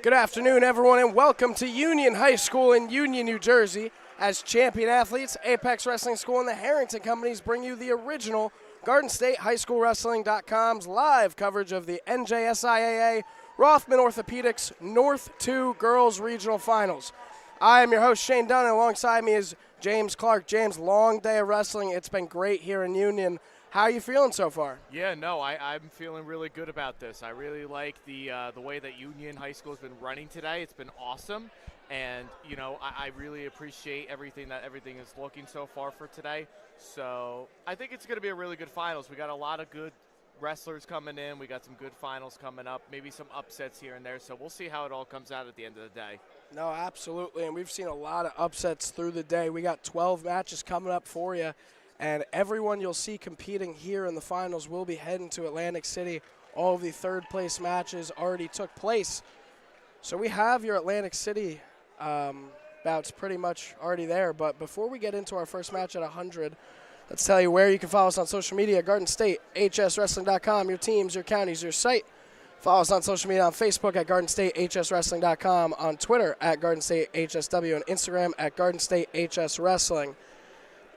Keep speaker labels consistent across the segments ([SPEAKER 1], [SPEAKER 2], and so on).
[SPEAKER 1] Good afternoon, everyone, and welcome to Union High School in Union, New Jersey. As champion athletes, Apex Wrestling School and the Harrington Companies bring you the original Garden State High School Wrestling.com's live coverage of the NJSIAA Rothman Orthopedics North 2 Girls Regional Finals. I am your host, Shane Dunn, and alongside me is James Clarke. James, long day of wrestling. It's been great here in Union. How are you feeling so far?
[SPEAKER 2] Yeah, no, I'm feeling really good about this. I really like the way that Union High School has been running today. It's been awesome, and you know I really appreciate everything is looking so far for today. So I think it's going to be a really good finals. We got a lot of good wrestlers coming in. We got some good finals coming up. Maybe some upsets here and there. So we'll see how it all comes out at the end of the day.
[SPEAKER 1] No, absolutely, and we've seen a lot of upsets through the day. We got 12 matches coming up for you. And everyone you'll see competing here in the finals will be heading to Atlantic City. All of the third-place matches already took place. So we have your Atlantic City bouts pretty much already there. But before we get into our first match at 100, let's tell you where you can follow us on social media. Garden State, HSWrestling.com, your teams, your counties, your site. Follow us on social media on Facebook at Garden State, HSWrestling.com, on Twitter at Garden State HSW, and Instagram at Garden State HS Wrestling.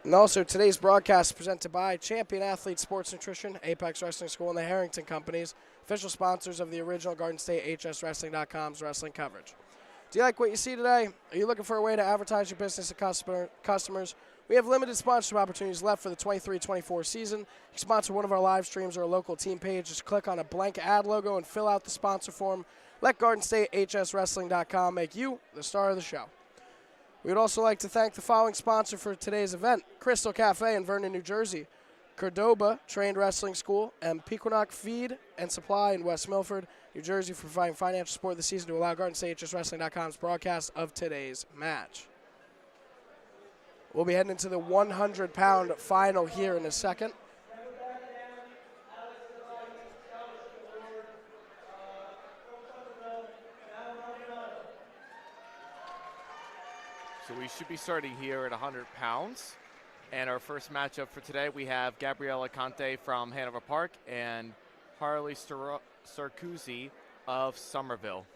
[SPEAKER 1] And also, today's broadcast is presented by Champion Athlete Sports Nutrition, Apex Wrestling School, and the Harrington Companies, official sponsors of the original Garden State HSWrestling.com's wrestling coverage. Do you like what you see today? Are you looking for a way to advertise your business to customers? We have limited sponsorship opportunities left for the 23-24 season. You can sponsor one of our live streams or a local team page. Just click on a blank ad logo and fill out the sponsor form. Let Garden State HSWrestling.com make you the star of the show. We would also like to thank the following sponsor for today's event: Crystal Cafe in Vernon, New Jersey, Cordoba Trained Wrestling School, and Pequannock Feed and Supply in West Milford, New Jersey, for providing financial support this season to allow Garden State HSWrestling.com's broadcast of today's match. We'll be heading into the 100-pound final here in a second.
[SPEAKER 2] So we should be starting here at 100 pounds. And our first matchup for today, we have Gabriella Conte from Hanover Park and Harley Sarkozy of Somerville.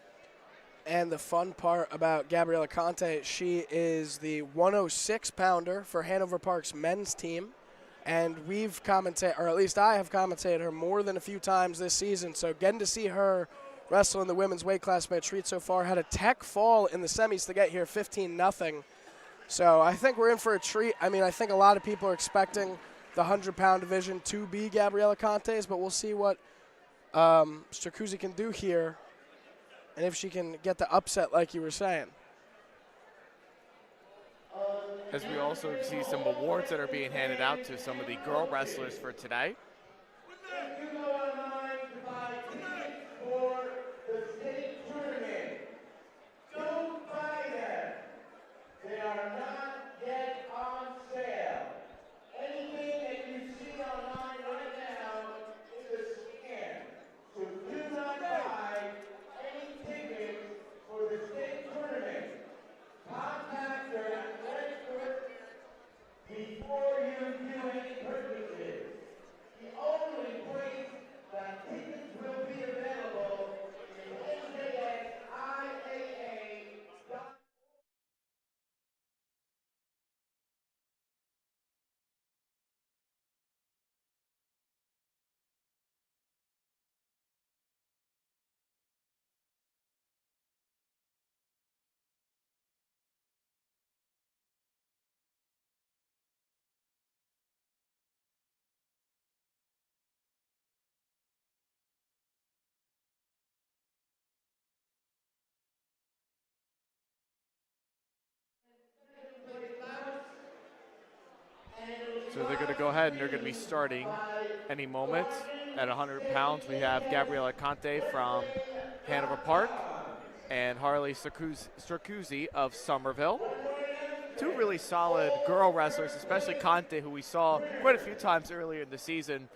[SPEAKER 1] And the fun part about Gabriella Conte, she is the 106-pounder for Hanover Park's men's team. And we've commentated, or at least I have commentated her more than a few times this season. So getting to see her wrestle in the women's weight class by a treat so far. Had a tech fall in the semis to get here 15-0. So I think we're in for a treat. I mean, I think a lot of people are expecting the 100-pound division to be Gabriella Conte's, but we'll see what Sarkozy can do here and if she can get the upset like you were saying.
[SPEAKER 2] As we also see some awards that are being handed out to some of the girl wrestlers for today. So they're going to go ahead and they're going to be starting any moment. At 100 pounds, we have Gabriella Conte from Hanover Park and Harley Sarkozy of Somerville. Two really solid girl wrestlers, especially Conte, who we saw quite a few times earlier in the season.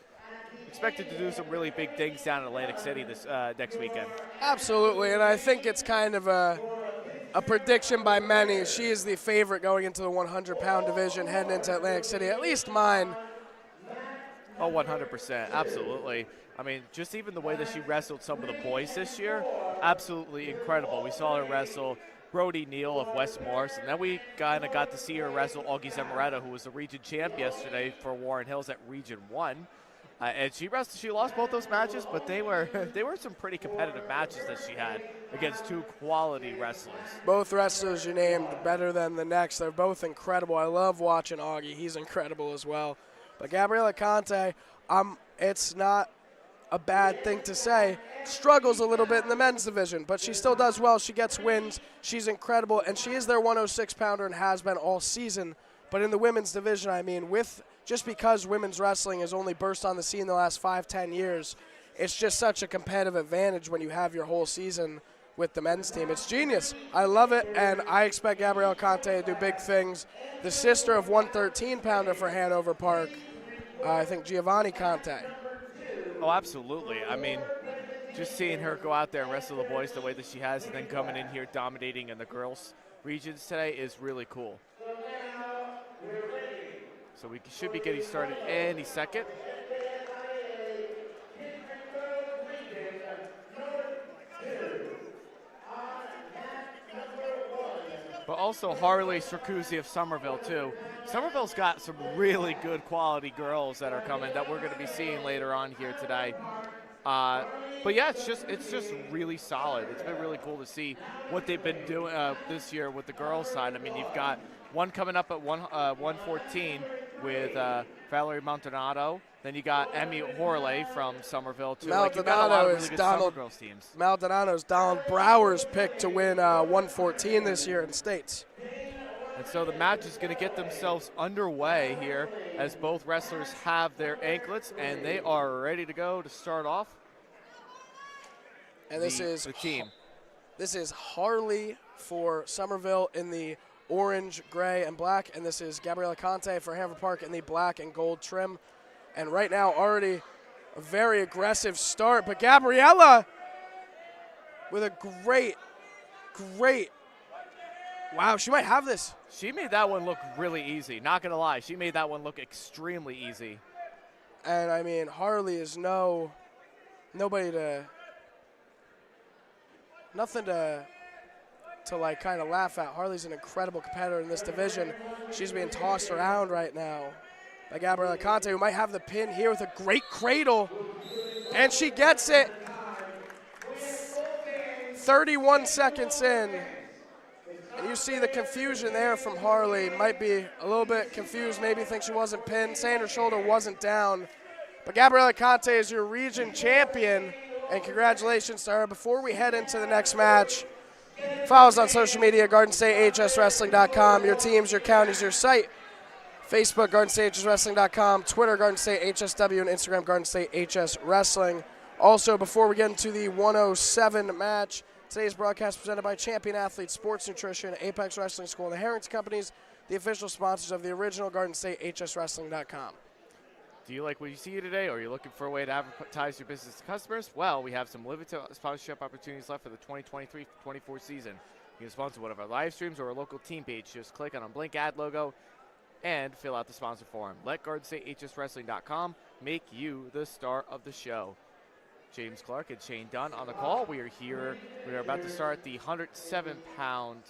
[SPEAKER 2] Expected to do some really big things down in Atlantic City this next weekend.
[SPEAKER 1] Absolutely, and I think it's kind of a prediction by many. She is the favorite going into the 100-pound division, heading into Atlantic City, at least mine.
[SPEAKER 2] Oh, 100%, absolutely. I mean, just even the way that she wrestled some of the boys this year, absolutely incredible. We saw her wrestle Brody Neal of West Morris, and then we kind of got to see her wrestle Augie Zamaretta, who was the region champ yesterday for Warren Hills at Region 1. And she lost both those matches, but they were they were some pretty competitive matches that she had against two quality wrestlers.
[SPEAKER 1] Both wrestlers you named better than the next. They're both incredible. I love watching Augie. He's incredible as well. But Gabriella Conte, it's not a bad thing to say, struggles a little bit in the men's division, but she still does well. She gets wins. She's incredible, and she is their 106-pounder and has been all season. But in the women's division, I mean, just because women's wrestling has only burst on the scene the last 5-10 years, it's just such a competitive advantage when you have your whole season with the men's team. It's genius. I love it, and I expect Gabriella Conte to do big things. The sister of 113-pounder for Hanover Park, I think Giovanni Conte.
[SPEAKER 2] Oh, absolutely. I mean, just seeing her go out there and wrestle the boys the way that she has and then coming in here dominating in the girls' regions today is really cool. So we should be getting started any second. But also Harley Circuzzi of Somerville, too. Somerville's got some really good quality girls that are coming that we're going to be seeing later on here today. But yeah, it's just really solid. It's been really cool to see what they've been doing this year with the girls' side. I mean, you've got one coming up at 114 with Valerie Maldonado. Then you got Emmy Horley from Somerville, too.
[SPEAKER 1] Maldonado is Donald.
[SPEAKER 2] Girls teams.
[SPEAKER 1] Maldonado's Donald Brower's pick to win 114 this year in states.
[SPEAKER 2] And so the match is going to get themselves underway here as both wrestlers have their anklets and they are ready to go to start off.
[SPEAKER 1] And this is
[SPEAKER 2] the team.
[SPEAKER 1] This is Harley for Somerville in the orange, gray, and black, and this is Gabriella Conte for Hanover Park in the black and gold trim. And right now, already a very aggressive start, but Gabriella with a great, wow, she might have this.
[SPEAKER 2] She made that one look really easy. Not going to lie, she made that one look extremely easy.
[SPEAKER 1] And I mean, Harley is nothing to like kind of laugh at. Harley's an incredible competitor in this division. She's being tossed around right now by Gabriella Conte, who might have the pin here with a great cradle. And she gets it. 31 seconds in. And you see the confusion there from Harley. Might be a little bit confused, maybe thinks she wasn't pinned, saying her shoulder wasn't down. But Gabriella Conte is your region champion, and congratulations to her. Before we head into the next match, follow us on social media, GardenStateHSWrestling.com, your teams, your counties, your site. Facebook, GardenStateHSWrestling.com, Twitter, GardenStateHSW, and Instagram, GardenStateHSWrestling. Also, before we get into the 107 match, today's broadcast presented by Champion Athlete Sports Nutrition, Apex Wrestling School, and the Harrington Companies, the official sponsors of the original GardenStateHSWrestling.com.
[SPEAKER 2] Do you like what you see today, or are you looking for a way to advertise your business to customers? Well, we have some limited sponsorship opportunities left for the 2023-24 season. You can sponsor one of our live streams or a local team page. Just click on a Blink ad logo and fill out the sponsor form. Let GardenStateHSWrestling.com make you the star of the show. James Clarke and Shane Dunn on the call. We are here. We are about to start the 107-pound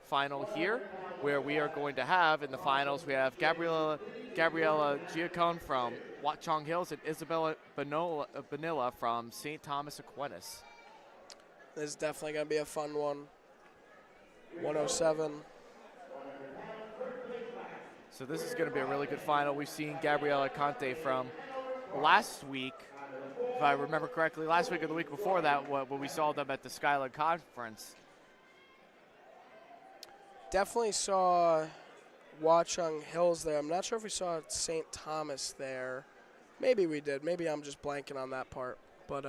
[SPEAKER 2] final here, where we are going to have in the finals, we have Gabriella Giacone from Watchung Hills and Isabella Bonilla from St. Thomas Aquinas.
[SPEAKER 1] This is definitely going to be a fun one. 107.
[SPEAKER 2] So this is going to be a really good final. We've seen Gabriella Conte from last week, if I remember correctly, last week or the week before that, when we saw them at the Skyline Conference.
[SPEAKER 1] Definitely saw Watchung Hills there. I'm not sure if we saw St. Thomas there. Maybe we did. Maybe I'm just blanking on that part. But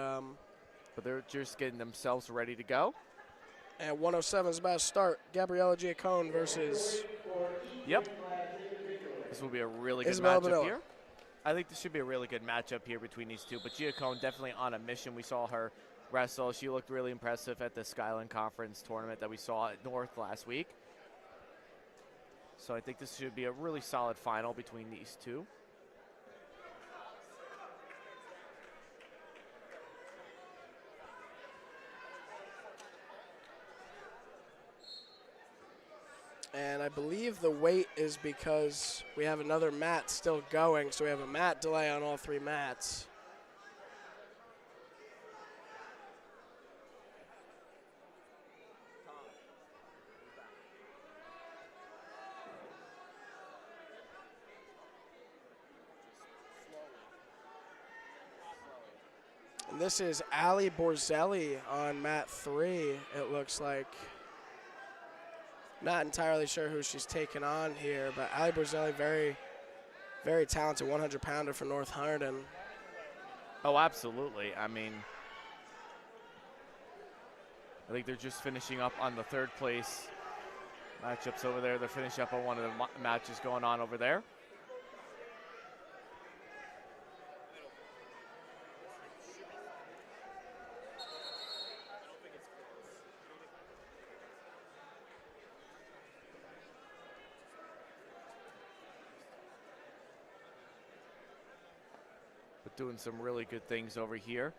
[SPEAKER 2] they're just getting themselves ready to go.
[SPEAKER 1] And 107 is about to start. Gabriella Giacone versus...
[SPEAKER 2] Yep. This will be a really good
[SPEAKER 1] Isabella
[SPEAKER 2] matchup
[SPEAKER 1] Bonilla.
[SPEAKER 2] here. I think this should be a really good matchup here between these two. But Giacone definitely on a mission. We saw her wrestle. She looked really impressive at the Skyline Conference tournament that we saw at North last week. So I think this should be a really solid final between these two.
[SPEAKER 1] And I believe the wait is because we have another mat still going, so we have a mat delay on all 3 mats. And this is Ali Borzelli on mat 3, it looks like. Not entirely sure who she's taking on here, but Ali Borzelli, very, very talented 100-pounder for North Hardin.
[SPEAKER 2] Oh, absolutely. I mean, I think they're just finishing up on the 3rd place matchups over there. They're finishing up on one of the matches going on over there. Doing some really good things over here.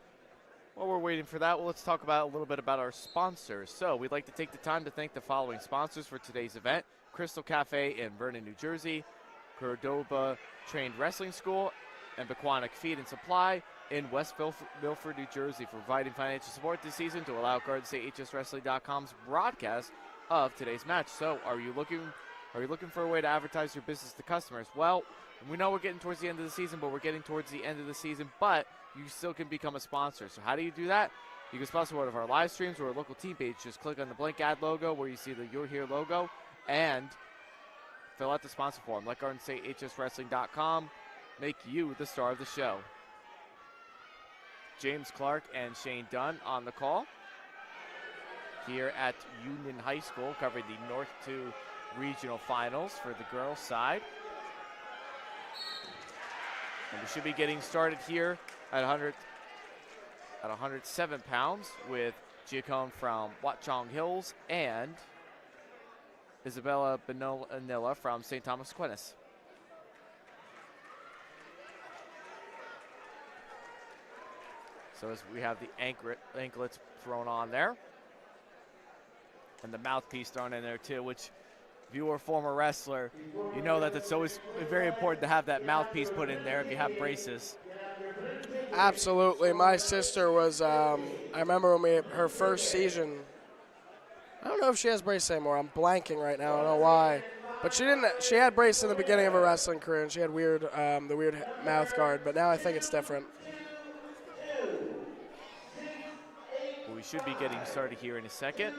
[SPEAKER 2] While we're waiting for that, well, let's talk about a little bit about our sponsors. So we'd like to take the time to thank the following sponsors for today's event: Crystal Cafe in Vernon, New Jersey, Cordoba Trained Wrestling School, and Bequonic Feed and Supply in West Milford, New Jersey, for providing financial support this season to allow GSHSW.com's broadcast of today's match. So are you looking for a way to advertise your business to customers? Well, we know we're getting towards the end of the season, but you still can become a sponsor. So how do you do that? You can sponsor one of our live streams or a local team page. Just click on the blank ad logo where you see the You're Here logo and fill out the sponsor form. Let Garden State HSWrestling.com make you the star of the show. James Clarke and Shane Dunn on the call here at Union High School, covering the North 2 regional finals for the girls' side. And we should be getting started here at 107 pounds with Giacone from Watchung Hills and Isabella Benilla from St. Thomas Aquinas. So as we have the anklets thrown on there, and the mouthpiece thrown in there too, which if you were a former wrestler, you know that it's always very important to have that mouthpiece put in there if you have braces.
[SPEAKER 1] Absolutely. My sister was, I remember when her first season, I don't know if she has braces anymore. I'm blanking right now. I don't know why. But she had braces in the beginning of her wrestling career, and she had the weird mouth guard, but now I think it's different.
[SPEAKER 2] Well, we should be getting started here in a second,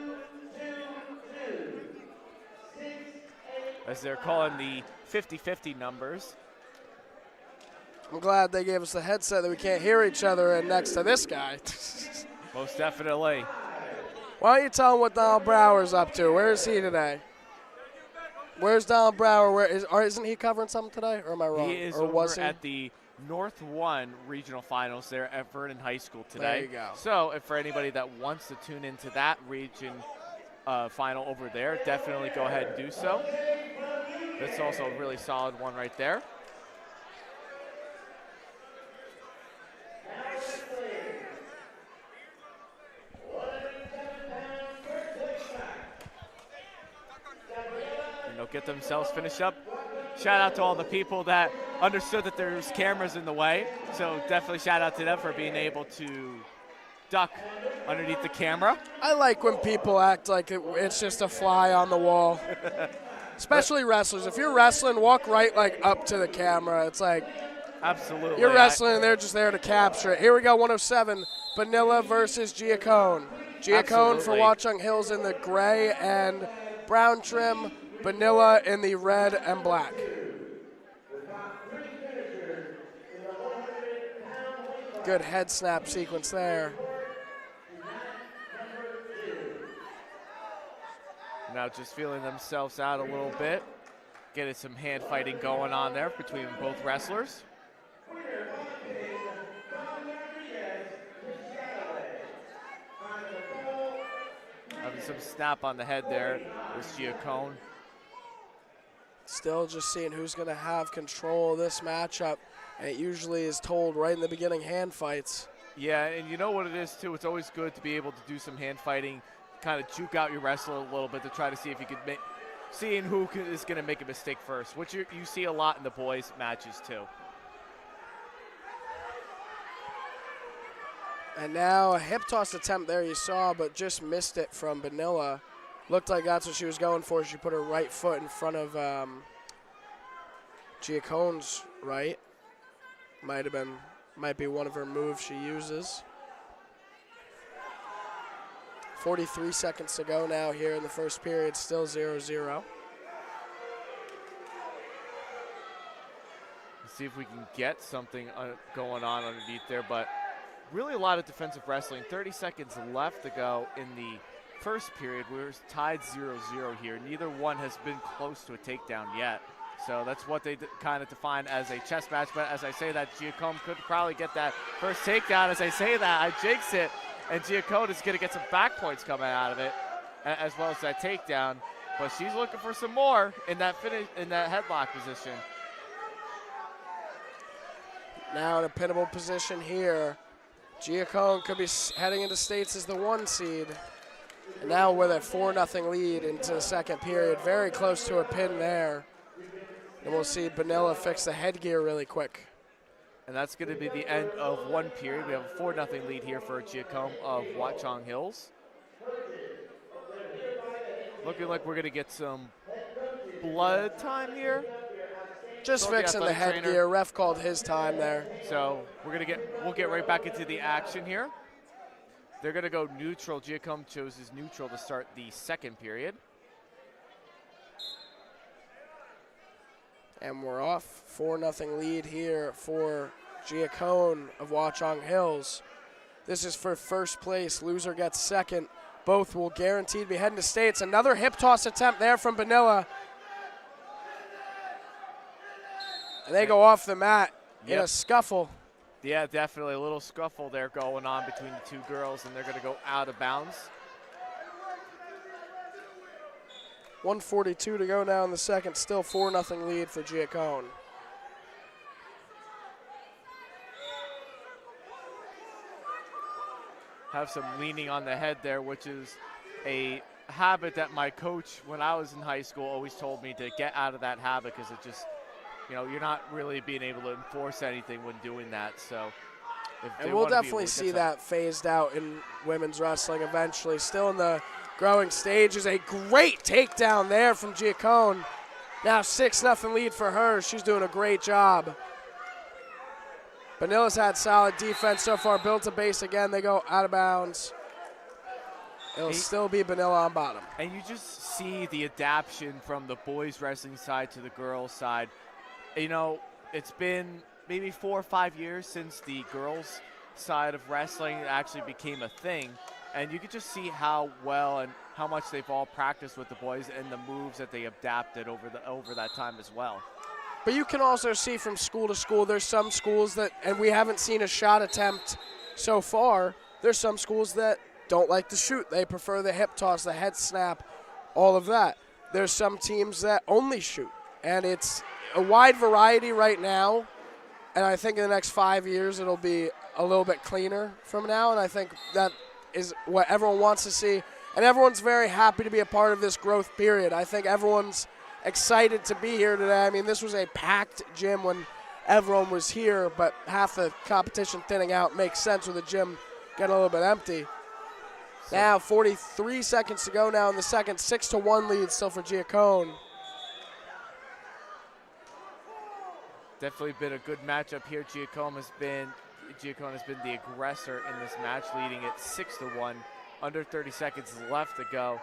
[SPEAKER 2] as they're calling the 50-50 numbers.
[SPEAKER 1] I'm glad they gave us the headset that we can't hear each other in next to this guy.
[SPEAKER 2] Most definitely.
[SPEAKER 1] Why don't you tell him what Donald Brower's up to? Where is he today? Where's Donald Brower? Isn't he covering something today, or am I wrong?
[SPEAKER 2] He is at the North 1 regional finals there at Vernon High School today.
[SPEAKER 1] There you go.
[SPEAKER 2] So if for anybody that wants to tune into that region final over there, definitely go ahead and do so. That's also a really solid one right there. And they'll get themselves finished up. Shout out to all the people that understood that there's cameras in the way. So definitely shout out to them for being able to duck underneath the camera.
[SPEAKER 1] I like when people act like it's just a fly on the wall. Especially wrestlers. If you're wrestling, walk right up to the camera. It's like,
[SPEAKER 2] absolutely,
[SPEAKER 1] you're wrestling and they're just there to capture it. Here we go, 107, Benilla versus Giacone. Giacone for Watchung Hills in the gray and brown trim, Benilla in the red and black. Good head snap sequence there.
[SPEAKER 2] Now just feeling themselves out a little bit. Getting some hand fighting going on there between both wrestlers. Having some snap on the head there with Giacone.
[SPEAKER 1] Still just seeing who's going to have control of this matchup. And it usually is told right in the beginning, hand fights.
[SPEAKER 2] Yeah, and you know what it is too? It's always good to be able to do some hand fighting, kind of juke out your wrestler a little bit to try to see if you could seeing who is going to make a mistake first, which you see a lot in the boys' matches too.
[SPEAKER 1] And now a hip toss attempt there you saw, but just missed it from Benilla. Looked like that's what she was going for. She put her right foot in front of Giacone's right. Might be one of her moves she uses. 43 seconds to go now here in the first period, still 0-0.
[SPEAKER 2] See if we can get something going on underneath there, but really a lot of defensive wrestling. 30 seconds left to go in the first period. We're tied 0-0 here. Neither one has been close to a takedown yet. So that's what they kind of define as a chess match. But as I say that, Giacone could probably get that first takedown. As I say that, I jinx it. And Giacone is going to get some back points coming out of it, as well as that takedown. But she's looking for some more in that headlock position.
[SPEAKER 1] Now in a pinnable position here. Giacone could be heading into states as the 1 seed. And now with a 4-0 lead into the second period, very close to a pin there. And we'll see Benilla fix the headgear really quick.
[SPEAKER 2] And that's going to be the end of one period. We have a 4-0 lead here for Giacone of Watchung Hills. Looking like we're going to get some blood time here.
[SPEAKER 1] Just fixing the headgear. Ref called his time there.
[SPEAKER 2] So we'll get right back into the action here. They're going to go neutral. Giacone chooses neutral to start the second period.
[SPEAKER 1] And we're off. 4-0 lead here for Giacone of Watchung Hills. This is for first place. Loser gets second. Both will guaranteed be heading to states. Another hip toss attempt there from Benilla. And they go off the mat in a scuffle.
[SPEAKER 2] Yeah, definitely a little scuffle there going on between the two girls, and they're going to go out of bounds.
[SPEAKER 1] 1:42 to go now in the second. Still 4-0 lead for Giacone.
[SPEAKER 2] Have some leaning on the head there, which is a habit that my coach, when I was in high school, always told me to get out of that habit, because it just, you're not really being able to enforce anything when doing that. So,
[SPEAKER 1] and we'll definitely see that phased out in women's wrestling eventually. Still in the growing stage is a great takedown there from Giacone. Now 6-0 lead for her. She's doing a great job. Benilla's had solid defense so far. Built a base again. They go out of bounds. It'll still be Benilla on bottom.
[SPEAKER 2] And you just see the adaptation from the boys wrestling side to the girls side. It's been maybe 4 or 5 years since the girls side of wrestling actually became a thing. And you could just see how well and how much they've all practiced with the boys and the moves that they adapted over that time as well.
[SPEAKER 1] But you can also see from school to school, there's some schools that, and we haven't seen a shot attempt so far, there's some schools that don't like to shoot. They prefer the hip toss, the head snap, all of that. There's some teams that only shoot. And it's a wide variety right now. And I think in the next 5 years, it'll be a little bit cleaner from now. And I think that is what everyone wants to see. And everyone's very happy to be a part of this growth period. I think everyone's excited to be here today. I mean, this was a packed gym when everyone was here, but half the competition thinning out makes sense with the gym getting a little bit empty. Now 43 seconds to go now in the second. 6-1 lead still for Giacone.
[SPEAKER 2] Definitely been a good matchup here. Giacone has been the aggressor in this match, leading it 6-1. Under 30 seconds left to go.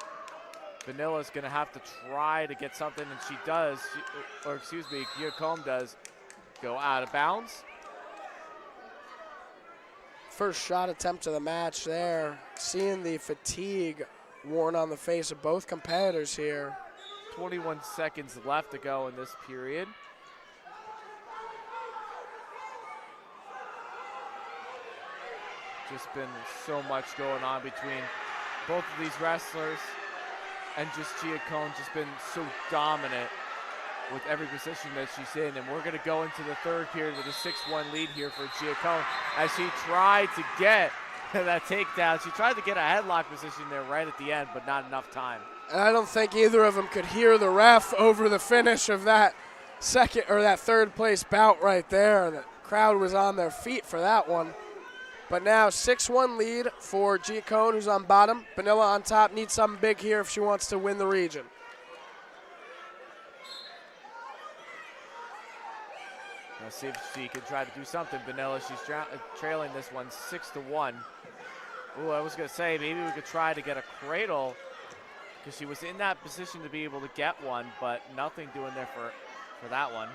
[SPEAKER 2] Benilla's going to have to try to get something, and she does, Giacone does go out of bounds.
[SPEAKER 1] First shot attempt of the match there. Seeing the fatigue worn on the face of both competitors here.
[SPEAKER 2] 21 seconds left to go in this period. Just been so much going on between both of these wrestlers, and just Giacone just been so dominant with every position that she's in. And we're going to go into the third period with a 6-1 lead here for Giacone as she tried to get that takedown. She tried to get a headlock position there right at the end, but not enough time.
[SPEAKER 1] And I don't think either of them could hear the ref over the finish of that second or that third place bout right there. The crowd was on their feet for that one. But now 6-1 lead for Gia Cohn, who's on bottom. Vanilla on top, needs something big here if she wants to win the region.
[SPEAKER 2] Let's see if she can try to do something. Vanilla, she's trailing this one 6-1. Ooh, I was gonna say maybe we could try to get a cradle because she was in that position to be able to get one, but nothing doing there for that one.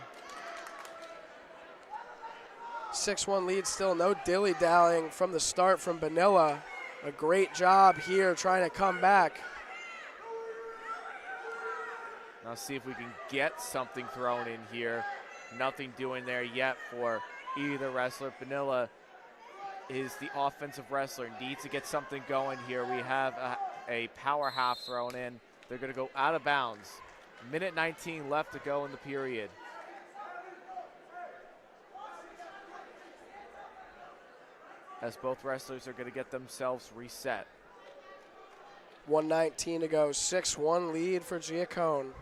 [SPEAKER 1] 6-1 lead still, no dilly-dallying from the start from Vanilla. A great job here trying to come back.
[SPEAKER 2] Now see if we can get something thrown in here. Nothing doing there yet for either wrestler. Vanilla is the offensive wrestler, needs to get something going here. We have a power half thrown in. They're gonna go out of bounds. Minute 19 left to go in the period. As both wrestlers are gonna get themselves reset.
[SPEAKER 1] 1:19 to go, 6-1 lead for Gia Cohn,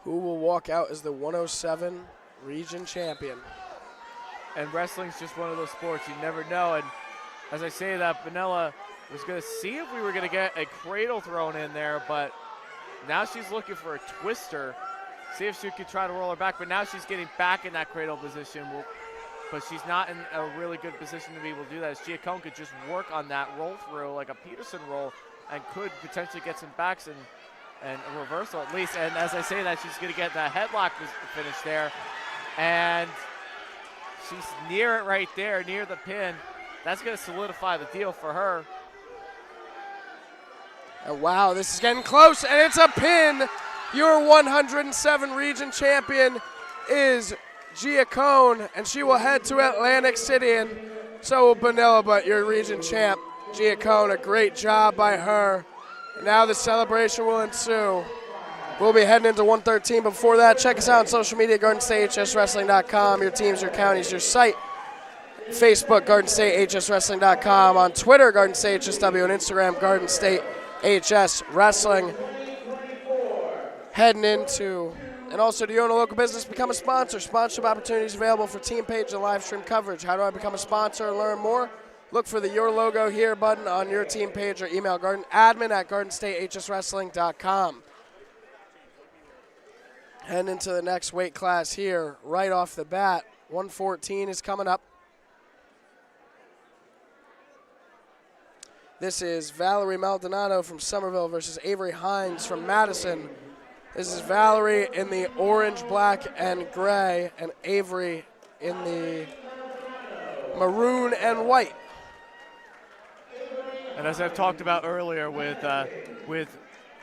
[SPEAKER 1] who will walk out as the 107 region champion.
[SPEAKER 2] And wrestling's just one of those sports, you never know. And as I say that, Vanilla was gonna see if we were gonna get a cradle thrown in there, but now she's looking for a twister. See if she could try to roll her back, but now she's getting back in that cradle position. But she's not in a really good position to be able to do that. As Gia Cohn could just work on that roll through like a Peterson roll and could potentially get some backs and a reversal at least. And as I say that, she's gonna get that headlock finish there. And she's near it right there, near the pin. That's gonna solidify the deal for her.
[SPEAKER 1] And wow, this is getting close, and it's a pin. Your 107 region champion is Gia Cohn, and she will head to Atlantic City, and so will Vanilla, but your region champ, Gia Cohn, a great job by her. And now the celebration will ensue. We'll be heading into 113. Before that, check us out on social media, GardenStateHSWrestling.com, your teams, your counties, your site. Facebook, GardenStateHSWrestling.com, on Twitter, GardenStateHSW, on Instagram, GardenStateHSWrestling. Heading into, and also, do you own a local business? Become a sponsor. Sponsorship opportunities available for team page and live stream coverage. How do I become a sponsor and learn more? Look for the Your Logo Here button on your team page or email admin@GardenStateHSWrestling.com. Heading into the next weight class here, right off the bat. 114 is coming up. This is Valerie Maldonado from Somerville versus Avery Hines from Madison. This is Valerie in the orange, black, and gray, and Avery in the maroon and white.
[SPEAKER 2] And as I've talked about earlier with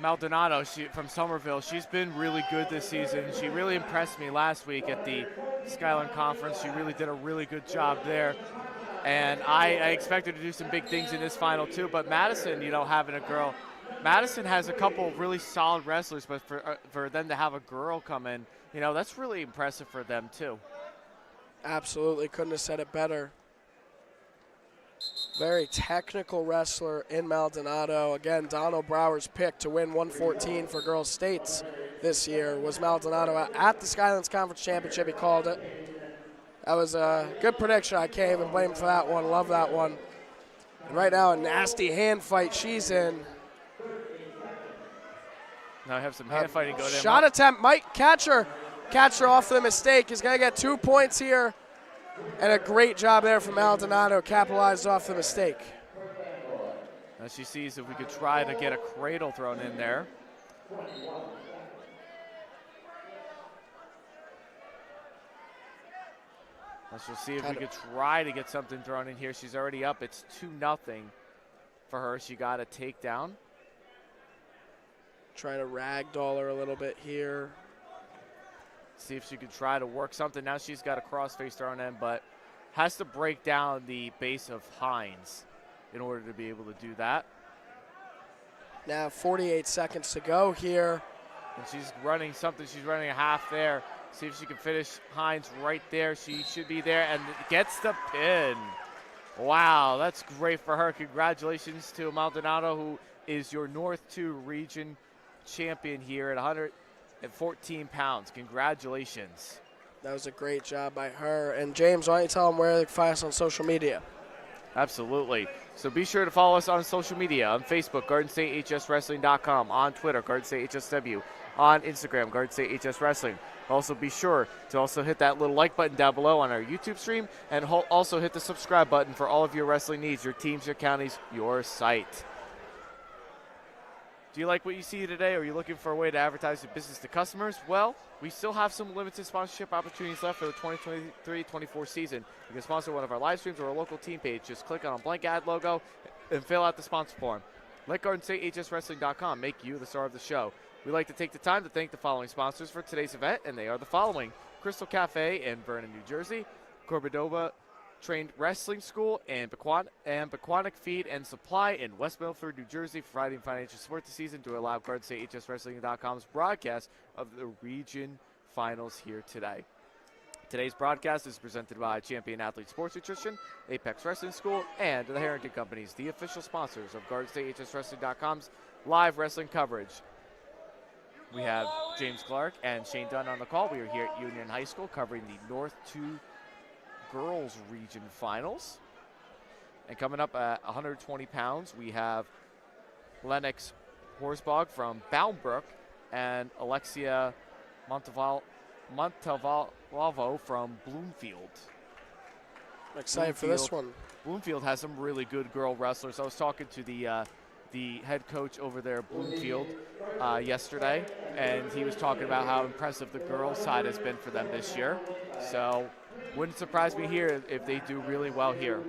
[SPEAKER 2] Maldonado from Somerville, she's been really good this season. She really impressed me last week at the Skyline Conference. She really did a really good job there. And I expect her to do some big things in this final too. But Madison, having a girl, Madison has a couple really solid wrestlers, but for them to have a girl come in, that's really impressive for them too.
[SPEAKER 1] Absolutely, couldn't have said it better. Very technical wrestler in Maldonado. Again, Donald Brower's pick to win 114 for girls states this year was Maldonado at the Skylands Conference Championship. He called it. That was a good prediction. I can't even blame him for that one. Love that one. And right now, a nasty hand fight she's in.
[SPEAKER 2] Now I have some hand fighting going on.
[SPEAKER 1] Shot attempt, might catch her off the mistake. He's going to get 2 points here. And a great job there from Maldonado, capitalized off the mistake.
[SPEAKER 2] As she sees if we could try to get a cradle thrown in there. Let's just see if we could try to get something thrown in here. She's already up. It's 2-0 for her. She got a takedown.
[SPEAKER 1] Trying to ragdoll her a little bit here.
[SPEAKER 2] See if she could try to work something. Now she's got a crossface thrown in, but has to break down the base of Hines in order to be able to do that.
[SPEAKER 1] Now 48 seconds to go here.
[SPEAKER 2] And she's running something. She's running a half there. See if she can finish Hines right there. She should be there and gets the pin. Wow, that's great for her. Congratulations to Maldonado, who is your North 2 region champion here at 114 pounds. Congratulations.
[SPEAKER 1] That was a great job by her. And James, why don't you tell them where they can find us on social media?
[SPEAKER 2] Absolutely. So be sure to follow us on social media, on Facebook, GardenStateHSWrestling.com, on Twitter, GardenStateHSW, on Instagram, GardenStateHSWrestling. Also be sure to also hit that little like button down below on our YouTube stream, and also hit the subscribe button for all of your wrestling needs, your teams, your counties, your site. Do you like what you see today? Or are you looking for a way to advertise your business to customers? Well, we still have some limited sponsorship opportunities left for the 2023-24 season. You can sponsor one of our live streams or a local team page. Just click on a blank ad logo and fill out the sponsor form. Let GardenStateHSWrestling.com make you the star of the show. We'd like to take the time to thank the following sponsors for today's event, and they are the following: Crystal Cafe in Vernon, New Jersey, Cordoba Trained Wrestling School, and Pequannock Feed and Supply in West Milford, New Jersey, providing financial support this season to allow GardenStateHSWrestling.com's broadcast of the region finals here today. Today's broadcast is presented by Champion Athlete Sports Nutrition, Apex Wrestling School, and the Harrington Companies, the official sponsors of GardenStateHSWrestling.com's live wrestling coverage. We have James Clarke and Shane Dunn on the call. We are here at Union High School covering the North 2 Girls Region Finals. And coming up at 120 pounds, we have Lennox Horsbog from Boundbrook and Alexia Montalvo from Bloomfield.
[SPEAKER 1] I'm excited for this one.
[SPEAKER 2] Bloomfield has some really good girl wrestlers. I was talking to the head coach over there at Bloomfield yesterday, and he was talking about how impressive the girls' side has been for them this year. So wouldn't surprise me here if they do really well here.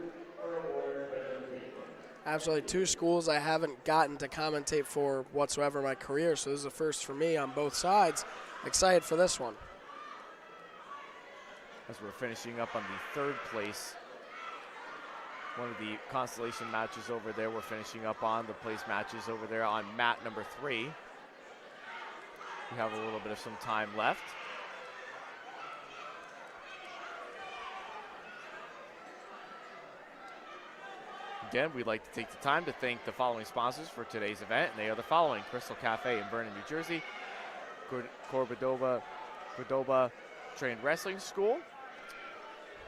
[SPEAKER 1] Absolutely. Two schools I haven't gotten to commentate for whatsoever in my career, so this is a first for me on both sides. Excited for this one.
[SPEAKER 2] As we're finishing up on the third place, one of the constellation matches over there, we're finishing up on the place matches over there on mat number 3. We have a little bit of some time left. Again, we'd like to take the time to thank the following sponsors for today's event, and they are the following: Crystal Cafe in Vernon, New Jersey, Cordoba Trained Wrestling School,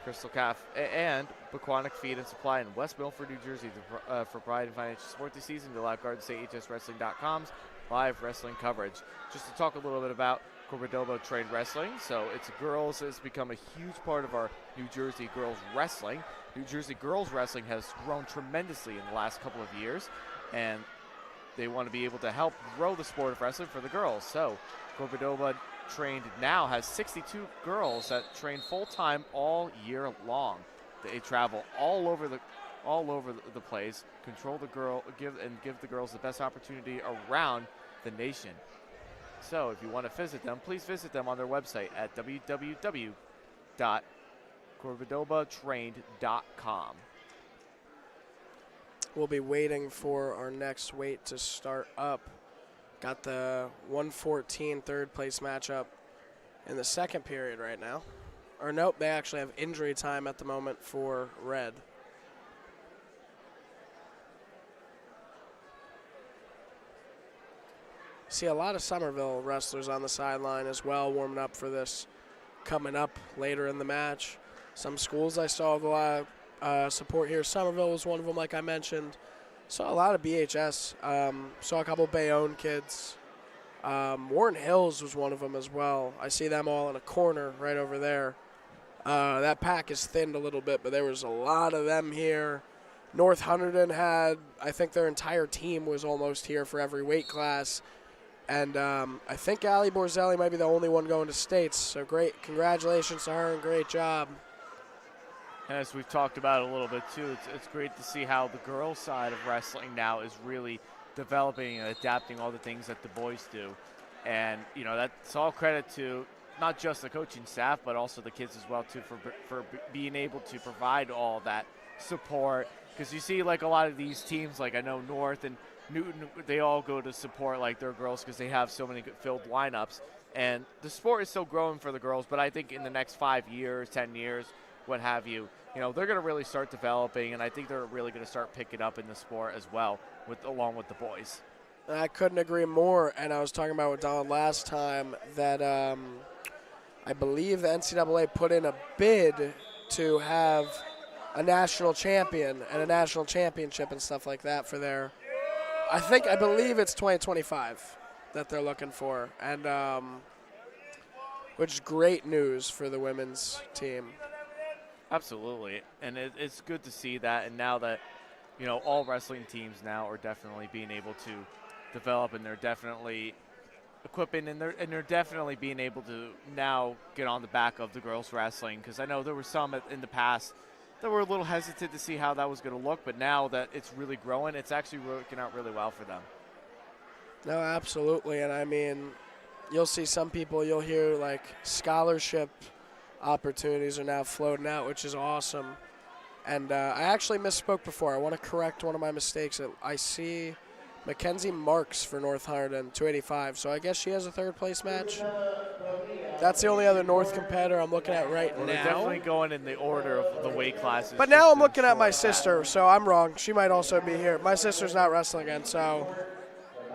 [SPEAKER 2] Crystal Cafe, and Pequannock Feed and Supply in West Milford, New Jersey, for providing financial support this season to allow GardenStateHSWrestling.com's live wrestling coverage. Just to talk a little bit about Cordoba Trained Wrestling. So it's girls has become a huge part of our New Jersey girls wrestling. New Jersey girls wrestling has grown tremendously in the last couple of years, and they want to be able to help grow the sport of wrestling for the girls. So Cordoba Trained now has 62 girls that train full-time all year long. They travel all over the place, control the girl, give the girls the best opportunity around the nation. So if you want to visit them, please visit them on their website at www.cordobatrained.com.
[SPEAKER 1] We'll be waiting for our next weight to start up. Got the 114 third place matchup in the second period right now. Or nope, they actually have injury time at the moment for red. See a lot of Somerville wrestlers on the sideline as well, warming up for this coming up later in the match. Some schools I saw a lot of support here. Somerville was one of them, like I mentioned. Saw a lot of BHS. Saw a couple Bayonne kids. Warren Hills was one of them as well. I see them all in a corner right over there. That pack is thinned a little bit, but there was a lot of them here. North Hunterdon had, I think their entire team was almost here for every weight class. And I think Allie Borzelli might be the only one going to states. So great, congratulations to her and great job.
[SPEAKER 2] And as we've talked about a little bit too, it's great to see how the girls' side of wrestling now is really developing and adapting all the things that the boys do. And, you know, that's all credit to not just the coaching staff, but also the kids as well too, for being able to provide all that support. Because you see, like, a lot of these teams, like I know North and Newton, they all go to support like their girls because they have so many good filled lineups. And the sport is still growing for the girls, but I think in the next 5 years, 10 years, what have you. You know, they're going to really start developing, and I think they're really going to start picking up in the sport as well, along with the boys.
[SPEAKER 1] I couldn't agree more, and I was talking about with Don last time that I believe the NCAA put in a bid to have a national champion and a national championship and stuff like that for their, I believe it's 2025 that they're looking for, and which is great news for the women's team.
[SPEAKER 2] Absolutely, and it's good to see that, and now that, you know, all wrestling teams now are definitely being able to develop, and they're definitely equipping, and they're definitely being able to now get on the back of the girls wrestling, because I know there were some in the past that were a little hesitant to see how that was going to look, but now that it's really growing, it's actually working out really well for them.
[SPEAKER 1] No, absolutely, and I mean, you'll see some people, you'll hear like scholarship opportunities are now floating out, which is awesome. And I actually misspoke before. I want to correct one of my mistakes. I see Mackenzie Marks for North Hunterdon, 285. So I guess she has a third-place match. That's the only other North competitor I'm looking at right now.
[SPEAKER 2] They're definitely going in the order of the weight classes.
[SPEAKER 1] But now I'm looking at my sister, so I'm wrong. She might also be here. My sister's not wrestling again, so.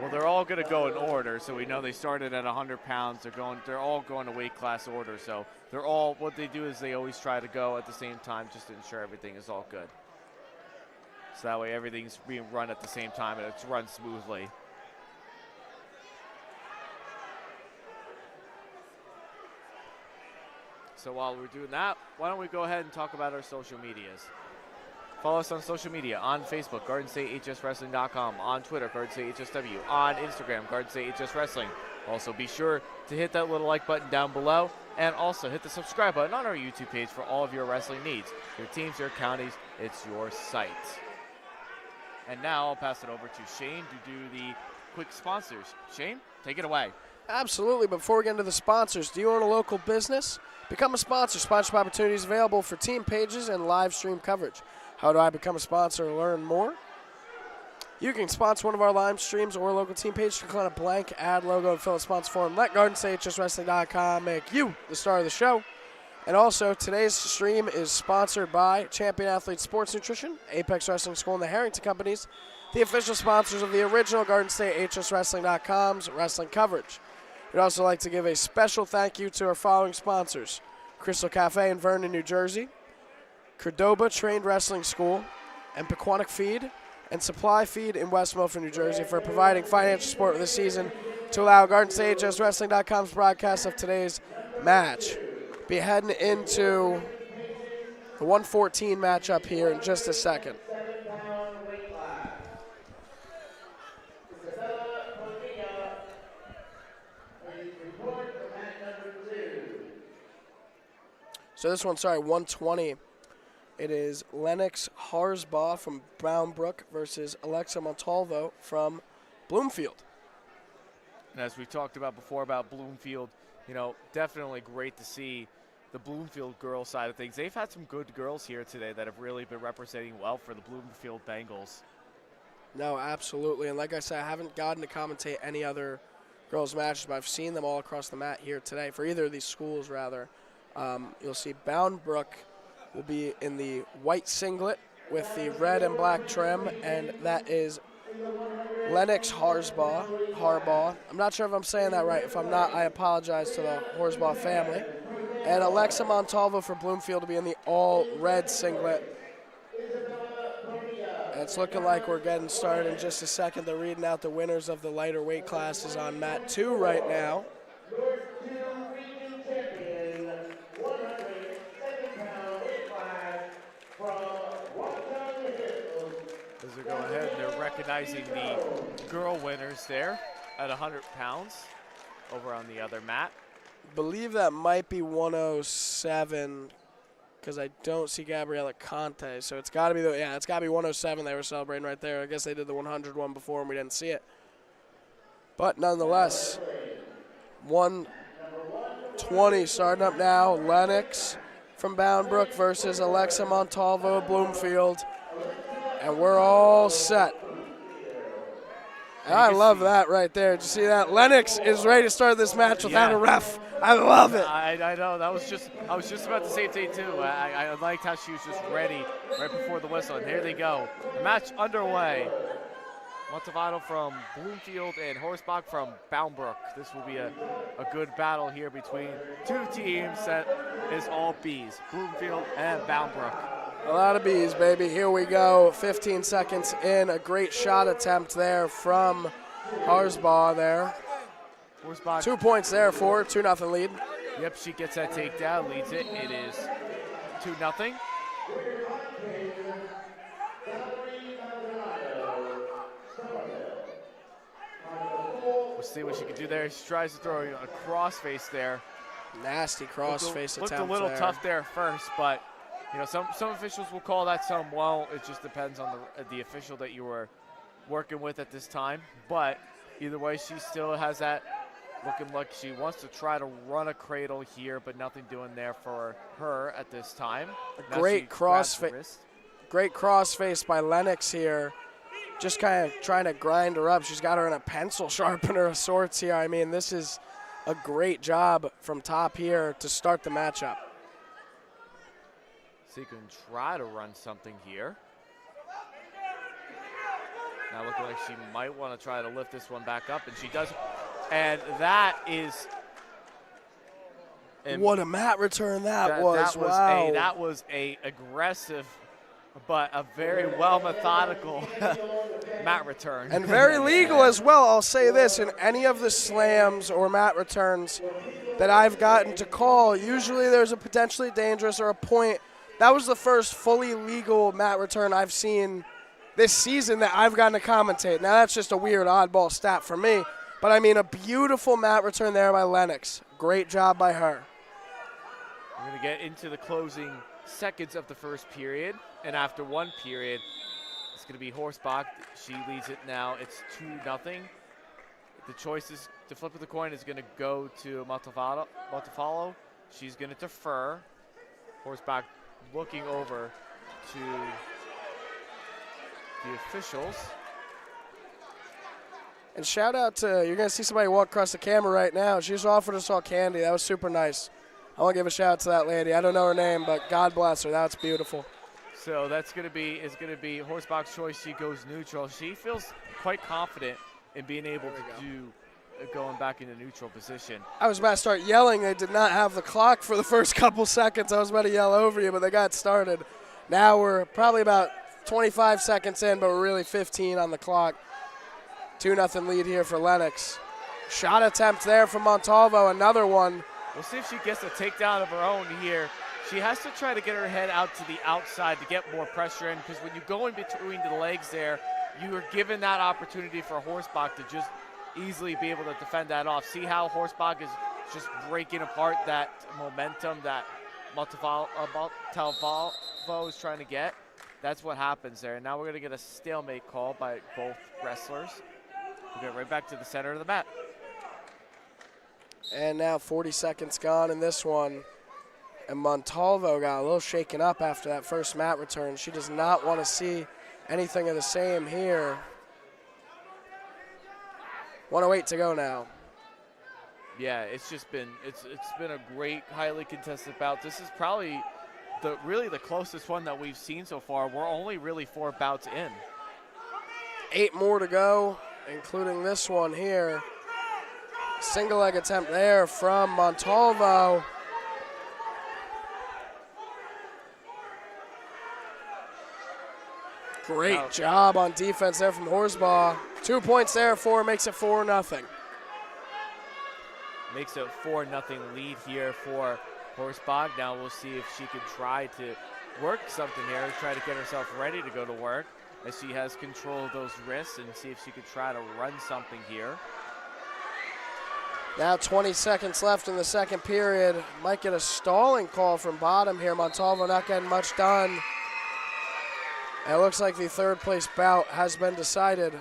[SPEAKER 2] Well, they're all going to go in order, so we know they started at 100 pounds. They're all going to weight class order, so they're all, what they do is they always try to go at the same time just to ensure everything is all good. So that way everything's being run at the same time and it's run smoothly. So while we're doing that, why don't we go ahead and talk about our social medias. Follow us on social media, on Facebook, GardenStateHSWrestling.com, on Twitter, GardenStateHSW, on Instagram, GardenStateHSWrestling. Also be sure to hit that little like button down below, and also hit the subscribe button on our YouTube page for all of your wrestling needs. Your teams, your counties, it's your site. And now I'll pass it over to Shane to do the quick sponsors. Shane, take it away.
[SPEAKER 1] Absolutely. Before we get into the sponsors, do you own a local business? Become a sponsor. Sponsorship opportunities available for team pages and live stream coverage. How do I become a sponsor and learn more? You can sponsor one of our live streams or local team page. Click on a blank ad logo and fill a sponsor form. Let GardenStateHSWrestling.com make you the star of the show. And also, today's stream is sponsored by Champion Athlete Sports Nutrition, Apex Wrestling School, and the Harrington Companies, the official sponsors of the original GardenStateHSWrestling.com's wrestling coverage. We'd also like to give a special thank you to our following sponsors: Crystal Cafe in Vernon, New Jersey, Cordoba Trained Wrestling School, and Pequannock Feed and Supply Feed in West Milford, New Jersey, for providing financial support this season to allow GardenStateHSWrestling.com's broadcast of today's match. Be heading into the 114 matchup here in just a second. So this one, 120. It is Lennox Harsbaugh from Brownbrook versus Alexa Montalvo from Bloomfield.
[SPEAKER 2] And as we talked about before about Bloomfield, you know, definitely great to see the Bloomfield girls side of things. They've had some good girls here today that have really been representing well for the Bloomfield Bengals.
[SPEAKER 1] No, absolutely. And like I said, I haven't gotten to commentate any other girls' matches, but I've seen them all across the mat here today, for either of these schools, rather. You'll see Boundbrook will be in the white singlet with the red and black trim, and that is Lennox Harbaugh. I'm not sure if I'm saying that right. If I'm not, I apologize to the Harsbaugh family. And Alexa Montalvo for Bloomfield to be in the all-red singlet. And it's looking like we're getting started in just a second. They're reading out the winners of the lighter weight classes on mat 2 right now.
[SPEAKER 2] As they go ahead, they're recognizing the girl winners there at 100 pounds over on the other mat.
[SPEAKER 1] Believe that might be 107 because I don't see Gabriella Conte. So it's got to be it's got to be 107 they were celebrating right there. I guess they did the 100 one before and we didn't see it. But nonetheless, 120 starting up now. Lennox from Boundbrook versus Alexa Montalvo of Bloomfield. And we're all set. And I love that right there. Did you see that? Lennox is ready to start this match without a ref. I love it.
[SPEAKER 2] I know. I was just about to say it too. I liked how she was just ready right before the whistle. And here they go. The match underway. Montalvano from Bloomfield and Horsbach from Boundbrook. This will be a good battle here between two teams that is all Bs, Bloomfield and Boundbrook.
[SPEAKER 1] A lot of Bs, baby. Here we go. 15 seconds in. A great shot attempt there from Horsbach there.
[SPEAKER 2] Horsbach.
[SPEAKER 1] 2 points there for 2-0 lead.
[SPEAKER 2] Yep, she gets that takedown, leads it. It is 2-0. We'll see what she can do there. She tries to throw a crossface there.
[SPEAKER 1] Nasty crossface attempt.
[SPEAKER 2] Looked a little tough there first, but you know some officials will call that, some won't. It just depends on the official that you were working with at this time. But either way, she still has that looking like she wants to try to run a cradle here, but nothing doing there for her at this time.
[SPEAKER 1] Great crossface. Great crossface by Lennox here. Just kind of trying to grind her up. She's got her in a pencil sharpener of sorts here. I mean, this is a great job from top here to start the matchup.
[SPEAKER 2] So you can try to run something here. Now looking like she might want to try to lift this one back up, and she does. And that is.
[SPEAKER 1] What a mat return that was. Wow.
[SPEAKER 2] That was a aggressive, but a very well methodical mat return.
[SPEAKER 1] And very legal as well. I'll say this, in any of the slams or mat returns that I've gotten to call, usually there's a potentially dangerous or a point. That was the first fully legal mat return I've seen this season that I've gotten to commentate. Now that's just a weird oddball stat for me, but I mean a beautiful mat return there by Lennox. Great job by her.
[SPEAKER 2] We're going to get into the closing seconds of the first period, and after one period, it's going to be Horsbach. She leads it now. It's 2-0. The choice is to flip of the coin is going to go to Montalvano. She's going to defer. Horsbach looking over to the officials.
[SPEAKER 1] And shout out to, you're going to see somebody walk across the camera right now. She just offered us all candy. That was super nice. I want to give a shout out to that lady. I don't know her name, but God bless her. That's beautiful.
[SPEAKER 2] So that's going to be Horsbach's choice. She goes neutral. She feels quite confident in being able to do going back into neutral position.
[SPEAKER 1] I was about to start yelling. They did not have the clock for the first couple seconds. I was about to yell over you, but they got started. Now we're probably about 25 seconds in, but we're really 15 on the clock. 2-0 lead here for Lennox. Shot attempt there from Montalvo, another one.
[SPEAKER 2] We'll see if she gets a takedown of her own here. She has to try to get her head out to the outside to get more pressure in, because when you go in between the legs there, you are given that opportunity for Horsbach to just easily be able to defend that off. See how Horsbach is just breaking apart that momentum that Montalvo is trying to get. That's what happens there. And now we're going to get a stalemate call by both wrestlers. We'll get right back to the center of the mat.
[SPEAKER 1] And now 40 seconds gone in this one. And Montalvo got a little shaken up after that first mat return. She does not want to see anything of the same here. 1:08 to go now.
[SPEAKER 2] Yeah, it's been a great, highly contested bout. This is probably really the closest one that we've seen so far. We're only really 4 bouts in.
[SPEAKER 1] 8 more to go, including this one here. Single leg attempt there from Montalvo. Great job on defense there from Horsbach. 2 points there for, makes it 4-0.
[SPEAKER 2] Makes it 4-0 lead here for Horsbach. Now we'll see if she can try to work something here, try to get herself ready to go to work as she has control of those wrists, and see if she could try to run something here.
[SPEAKER 1] Now 20 seconds left in the second period. Might get a stalling call from bottom here. Montalvo not getting much done. And it looks like the third place bout has been decided.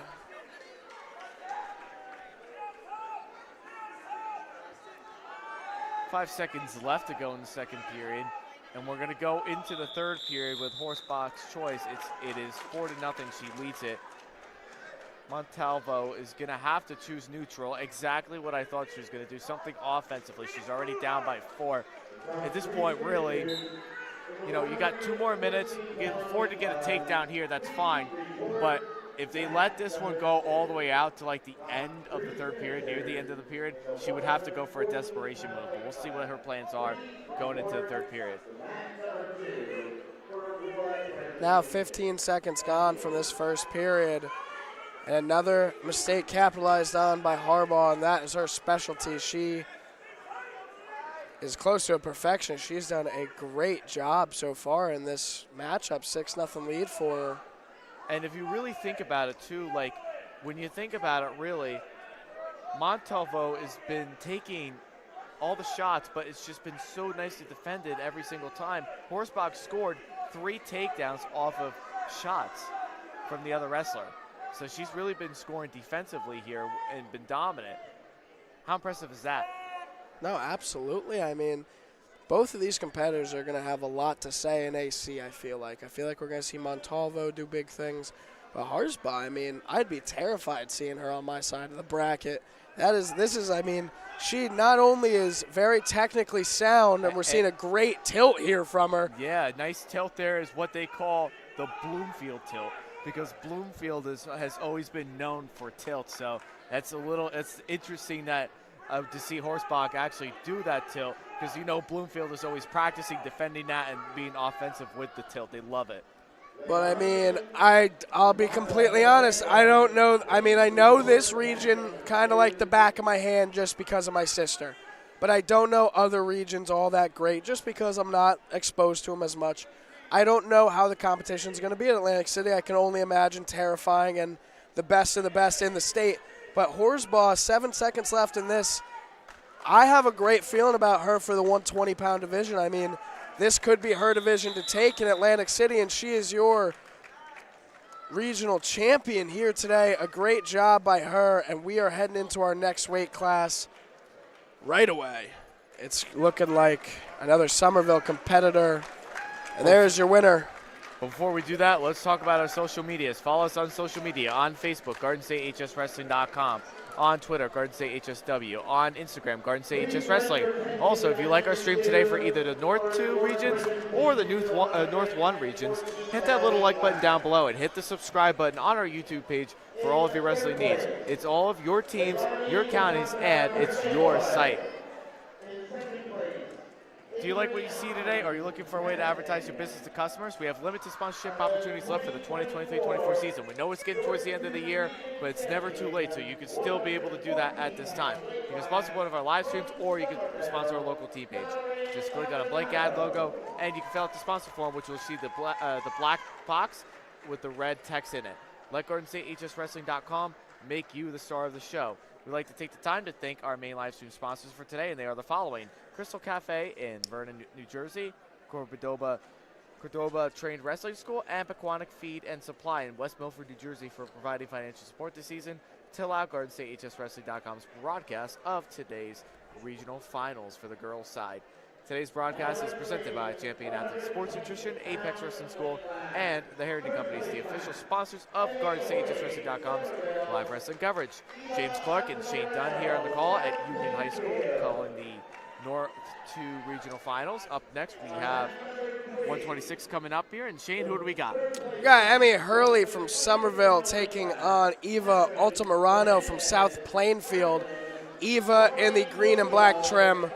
[SPEAKER 2] Five seconds left to go in the second period, and we're going to go into the third period with Horsbach's choice. It is 4-0. She leads it. Montalvo is going to have to choose neutral, exactly what I thought she was going to do, something offensively. She's already down by 4. At this point, really, you know, you got 2 more minutes. You can afford to get a takedown here, that's fine. But if they let this one go all the way out to like the end of the 3rd period, near the end of the period, she would have to go for a desperation move. But we'll see what her plans are going into the 3rd period.
[SPEAKER 1] Now 15 seconds gone from this first period. And another mistake capitalized on by Harbaugh, and that is her specialty. She is close to a perfection. She's done a great job so far in this matchup. 6-0 lead for her.
[SPEAKER 2] And if you really think about it too, like when you think about it really, Montalvo has been taking all the shots, but it's just been so nicely defended every single time. Horsbach scored 3 takedowns off of shots from the other wrestler. So she's really been scoring defensively here and been dominant. How impressive is that?
[SPEAKER 1] No, absolutely. I mean, both of these competitors are going to have a lot to say in AC, I feel like. I feel like we're going to see Montalvo do big things. But Harzba, I mean, I'd be terrified seeing her on my side of the bracket. I mean, she not only is very technically sound, and we're seeing a great tilt here from her.
[SPEAKER 2] Yeah, nice tilt there is what they call the Bloomfield tilt, because Bloomfield has always been known for tilt. So it's interesting that to see Horsbach actually do that tilt, because you know Bloomfield is always practicing defending that and being offensive with the tilt. They love it.
[SPEAKER 1] But I mean, I'll be completely honest. I don't know. I mean, I know this region kind of like the back of my hand just because of my sister. But I don't know other regions all that great just because I'm not exposed to them as much. I don't know how the competition is going to be at Atlantic City. I can only imagine terrifying and the best of the best in the state. But Horsbaugh, 7 seconds left in this. I have a great feeling about her for the 120-pound division. I mean, this could be her division to take in Atlantic City, and she is your regional champion here today. A great job by her, and we are heading into our next weight class right away. It's looking like another Somerville competitor. And there's your winner.
[SPEAKER 2] Before we do that, let's talk about our social medias. Follow us on social media, on Facebook, GardenStateHSWrestling.com, on Twitter, GardenStateHSW, on Instagram, GardenStateHSWrestling. Also, if you like our stream today for either the North 2 regions or the North 1 regions, hit that little like button down below and hit the subscribe button on our YouTube page for all of your wrestling needs. It's all of your teams, your counties, and it's your site. Do you like what you see today? Or are you looking for a way to advertise your business to customers? We have limited sponsorship opportunities left for the 2023-24 season. We know it's getting towards the end of the year, but it's never too late, so you can still be able to do that at this time. You can sponsor one of our live streams, or you can sponsor our local team page. Just click on a blank ad logo, and you can fill out the sponsor form, which will see the black box with the red text in it. Let GardenStateHSWrestling.com make you the star of the show. We'd like to take the time to thank our main live stream sponsors for today, and they are the following: Crystal Cafe in Vernon, New Jersey, Cordoba Trained Wrestling School, and Pequannock Feed and Supply in West Milford, New Jersey, for providing financial support this season to allow GardenStateHSWrestling.com's broadcast of today's regional finals for the girls' side. Today's broadcast is presented by Champion Athlete Sports Nutrition, Apex Wrestling School, and the Heritage Companies, the official sponsors of GardenStateHSWrestling.com's live wrestling coverage. James Clarke and Shane Dunn here on the call at Union High School, calling the North 2 regional finals. Up next, we have 126 coming up here. And Shane, who do we got?
[SPEAKER 1] We got Emmy Hurley from Somerville taking on Eva Altamirano from South Plainfield. Eva in the green and black trim,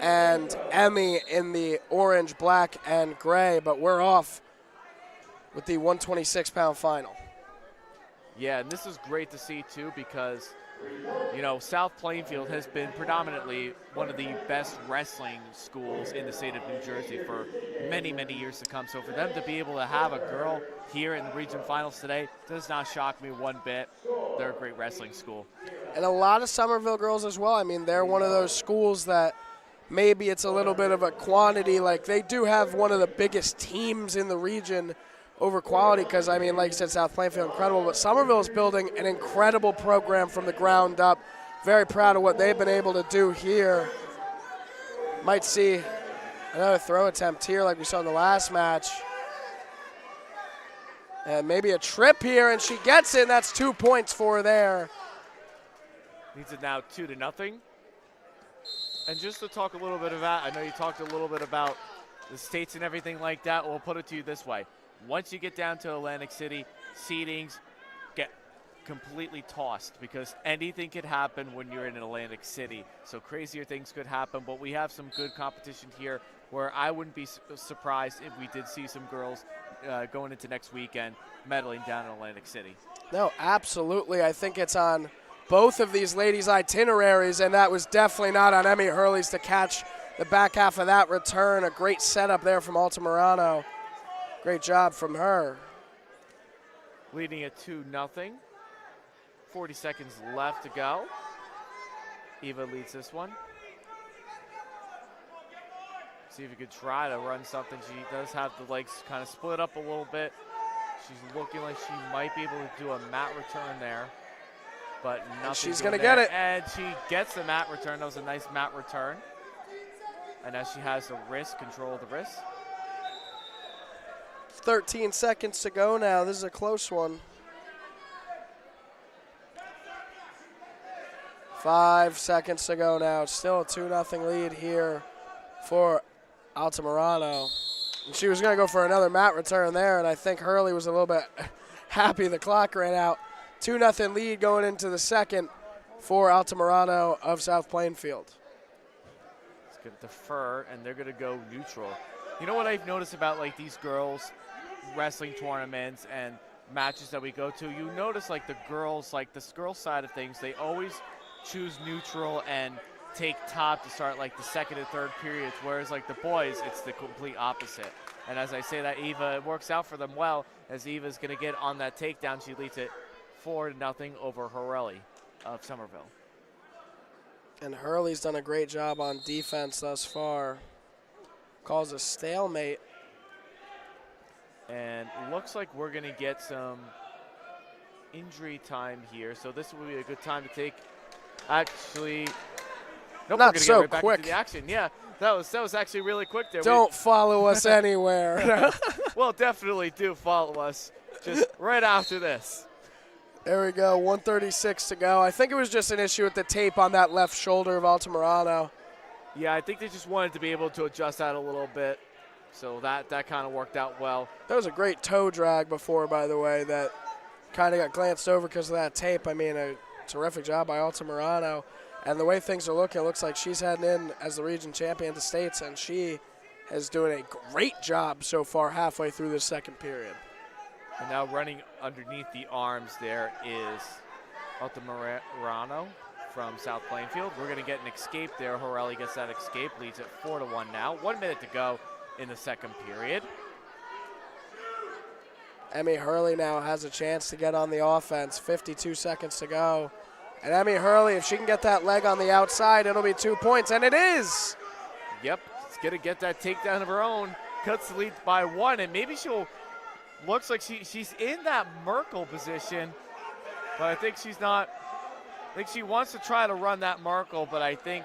[SPEAKER 1] and Emmy in the orange, black, and gray. But we're off with the 126-pound final.
[SPEAKER 2] Yeah, and this is great to see, too, because, you know, South Plainfield has been predominantly one of the best wrestling schools in the state of New Jersey for many, many years to come. So for them to be able to have a girl here in the region finals today does not shock me one bit. They're a great wrestling school. And
[SPEAKER 1] a lot of Somerville girls as well. I mean, they're one of those schools that maybe it's a little bit of a quantity. Like, they do have one of the biggest teams in the region over quality because, I mean, like you said, South Plainfield, incredible. But Somerville is building an incredible program from the ground up. Very proud of what they've been able to do here. Might see another throw attempt here like we saw in the last match. And maybe a trip here, and she gets it, and that's 2 points for her there.
[SPEAKER 2] Leads it now 2-0. And just to talk a little bit about, I know you talked a little bit about the states and everything like that. We'll put it to you this way. Once you get down to Atlantic City, seedings get completely tossed because anything could happen when you're in Atlantic City. So crazier things could happen, but we have some good competition here where I wouldn't be surprised if we did see some girls going into next weekend medaling down in Atlantic City.
[SPEAKER 1] No, absolutely. I think it's on both of these ladies' itineraries, and that was definitely not on Emmy Hurley's to catch the back half of that return. A great setup there from Altamirano. Great job from her.
[SPEAKER 2] Leading it 2-0. 40 seconds left to go. Eva leads this one. See if you could try to run something. She does have the legs kind of split up a little bit. She's looking like she might be able to do a mat return there, but nothing.
[SPEAKER 1] And she's going to get it.
[SPEAKER 2] And she gets the mat return. That was a nice mat return. And now she has the wrist, control of the wrist.
[SPEAKER 1] 13 seconds to go now. This is a close one. 5 seconds to go now. It's still a 2-0 lead here for Altamirano. And she was going to go for another mat return there, and I think Hurley was a little bit happy the clock ran out. 2-0 lead going into the second for Altamirano of South Plainfield.
[SPEAKER 2] It's going to defer, and they're going to go neutral. You know what I've noticed about like these girls wrestling tournaments and matches that we go to? You notice like the girls, like this girl side of things, they always choose neutral and take top to start like the second and third periods, whereas like the boys, it's the complete opposite. And as I say that, Eva, it works out for them well, as Eva's going to get on that takedown. She leads it 4-0 over Hurley of Somerville.
[SPEAKER 1] And Hurley's done a great job on defense thus far. Calls a stalemate.
[SPEAKER 2] And looks like we're going to get some injury time here, so this will be a good time to take. Actually, nope,
[SPEAKER 1] not
[SPEAKER 2] we're
[SPEAKER 1] so
[SPEAKER 2] get right
[SPEAKER 1] quick.
[SPEAKER 2] back into the action. Yeah, that was actually really quick there.
[SPEAKER 1] Don't follow us anywhere.
[SPEAKER 2] Well, definitely do follow us just right after this.
[SPEAKER 1] There we go, 1:36 to go. I think it was just an issue with the tape on that left shoulder of Altamirano.
[SPEAKER 2] Yeah, I think they just wanted to be able to adjust that a little bit, so that kind of worked out well.
[SPEAKER 1] That was a great toe drag before, by the way, that kind of got glanced over because of that tape. I mean, a terrific job by Altamirano. And the way things are looking, it looks like she's heading in as the region champion to states, and she is doing a great job so far halfway through the second period.
[SPEAKER 2] And now running underneath the arms there is Altamirano from South Plainfield. We're going to get an escape there. Hurley gets that escape, leads it 4-1 now. 1 minute to go in the second period.
[SPEAKER 1] Emmy Hurley now has a chance to get on the offense. 52 seconds to go. And Emmy Hurley, if she can get that leg on the outside, it'll be 2 points, and it is.
[SPEAKER 2] Yep, it's going to get that takedown of her own. Cuts the lead by 1, and maybe she'll, looks like she's in that Merkel position, but I think she's not. I think she wants to try to run that Merkel, but I think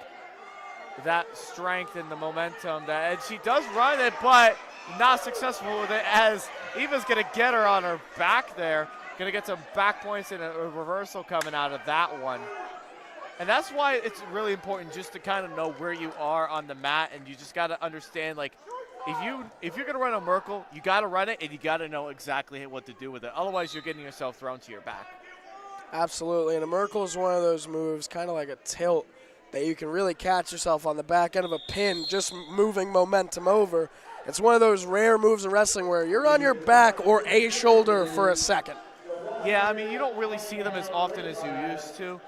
[SPEAKER 2] that strength and the momentum, and she does run it, but not successful with it, as Eva's going to get her on her back there. Going to get some back points and a reversal coming out of that one. And that's why it's really important just to kind of know where you are on the mat, and you just got to understand, like, if you're going to run a Merkel, you got to run it, and you got to know exactly what to do with it. Otherwise, you're getting yourself thrown to your back.
[SPEAKER 1] Absolutely, and a Merkel is one of those moves, kind of like a tilt, that you can really catch yourself on the back end of a pin, just moving momentum over. It's one of those rare moves in wrestling where you're on your back or a shoulder for a second.
[SPEAKER 2] Yeah, I mean, you don't really see them as often as you used to.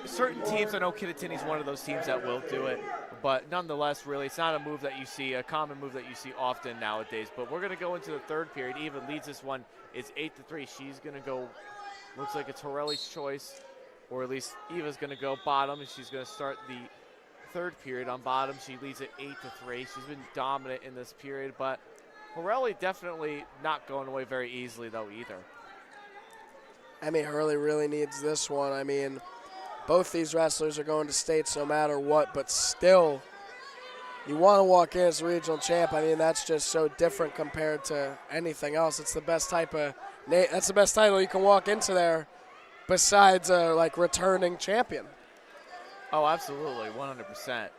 [SPEAKER 2] Certain teams, I know Kittatinny's one of those teams that will do it, but nonetheless, really, it's not a move that you see, a common move that you see often nowadays. But we're going to go into the third period. Eva leads this one. It's 8-3. She's going to go, looks like it's Hurley's choice, or at least Eva's going to go bottom, and she's going to start the third period on bottom. She leads it 8-3. She's been dominant in this period, but Hurley definitely not going away very easily, though, either.
[SPEAKER 1] Emmy Hurley really needs this one. I mean, both these wrestlers are going to states no matter what, but still, You want to walk in as a regional champ. I mean, that's just so different compared to anything else. It's the best that's the best title you can walk into there besides a, like, returning champion.
[SPEAKER 2] Oh, absolutely, 100%.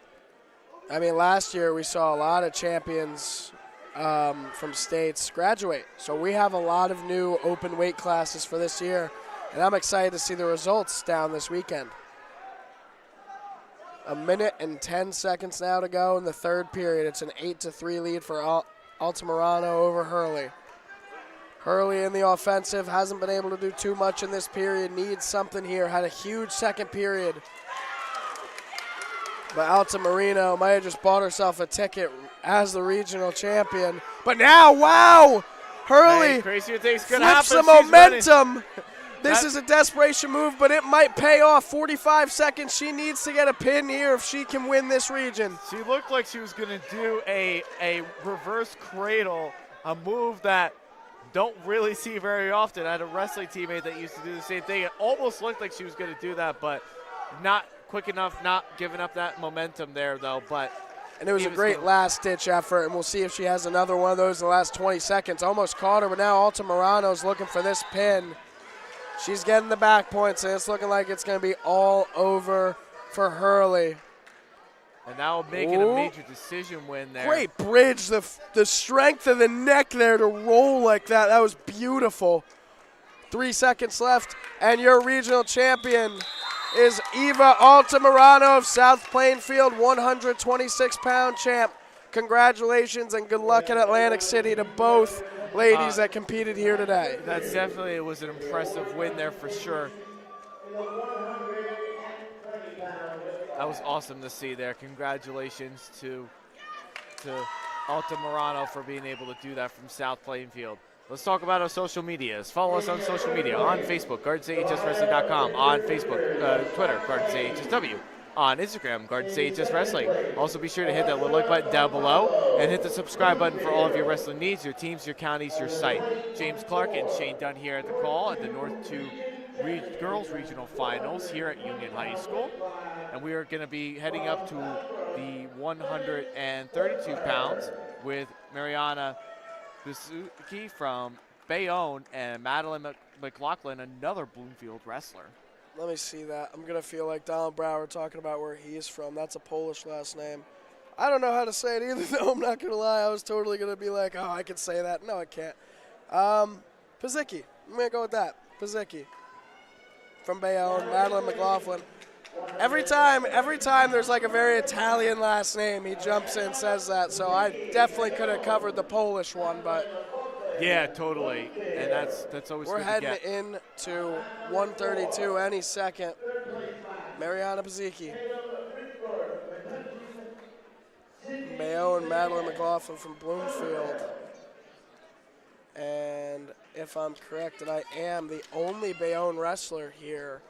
[SPEAKER 1] I mean, last year we saw a lot of champions from states graduate. So we have a lot of new open weight classes for this year, and I'm excited to see the results down this weekend. 1 minute and 10 seconds now to go in the third period. It's an 8-3 lead for Altamirano over Hurley. Hurley in the offensive, hasn't been able to do too much in this period, needs something here, had a huge second period. But Altamirano might have just bought herself a ticket as the regional champion. But now, wow! Hurley flips the momentum. This is a desperation move, but it might pay off. 45 seconds. She needs to get a pin here if she can win this region.
[SPEAKER 2] She looked like she was going to do a reverse cradle, a move that don't really see very often. I had a wrestling teammate that used to do the same thing. It almost looked like she was going to do that, but not quick enough, not giving up that momentum there, though.
[SPEAKER 1] And it was a great last-ditch effort, and we'll see if she has another one of those in the last 20 seconds. Almost caught her, but now Altamirano's looking for this pin. She's getting the back points, and it's looking like it's going to be all over for Hurley.
[SPEAKER 2] And now making a major decision win there.
[SPEAKER 1] Great bridge, the strength of the neck there to roll like that. That was beautiful. 3 seconds left, and your regional champion is Eva Altamirano of South Plainfield, 126-pound champ. Congratulations and good luck in Atlantic City to both ladies that competed here today.
[SPEAKER 2] That's definitely was an impressive win there for sure. That was awesome to see there. Congratulations to Altamirano for being able to do that from South Plainfield. Let's talk about our social medias. Follow us on social media on Facebook, GardensAHSWrestling.com, on Facebook, Twitter, GardensAHSW, on Instagram, GardensAHSWrestling. Also be sure to hit that little like button down below and hit the subscribe button for all of your wrestling needs, your teams, your counties, your site. James Clarke and Shane Dunn here at the call at the North 2 Girls Regional Finals here at Union High School. And we are going to be heading up to the 132 pounds with Mariana Buzuki from Bayonne and Madeline McLaughlin, another Bloomfield wrestler.
[SPEAKER 1] Let me see that. I'm going to feel like Donald Brower talking about where he's from. That's a Polish last name. I don't know how to say it either, though. I'm not going to lie. I was totally going to be like, oh, I can say that. No, I can't. Pazicki. I'm going to go with that. Pazicki from Bayonne, Madeline McLaughlin. Every time there's like a very Italian last name, he jumps in and says that. So I definitely could have covered the Polish one, but
[SPEAKER 2] yeah, totally. And that's always
[SPEAKER 1] we're
[SPEAKER 2] good
[SPEAKER 1] heading
[SPEAKER 2] to get.
[SPEAKER 1] into 132 any second. Mariana Pazicki. Bayonne, Madeline McLaughlin from Bloomfield. And if I'm correct, and I am the only Bayonne wrestler here.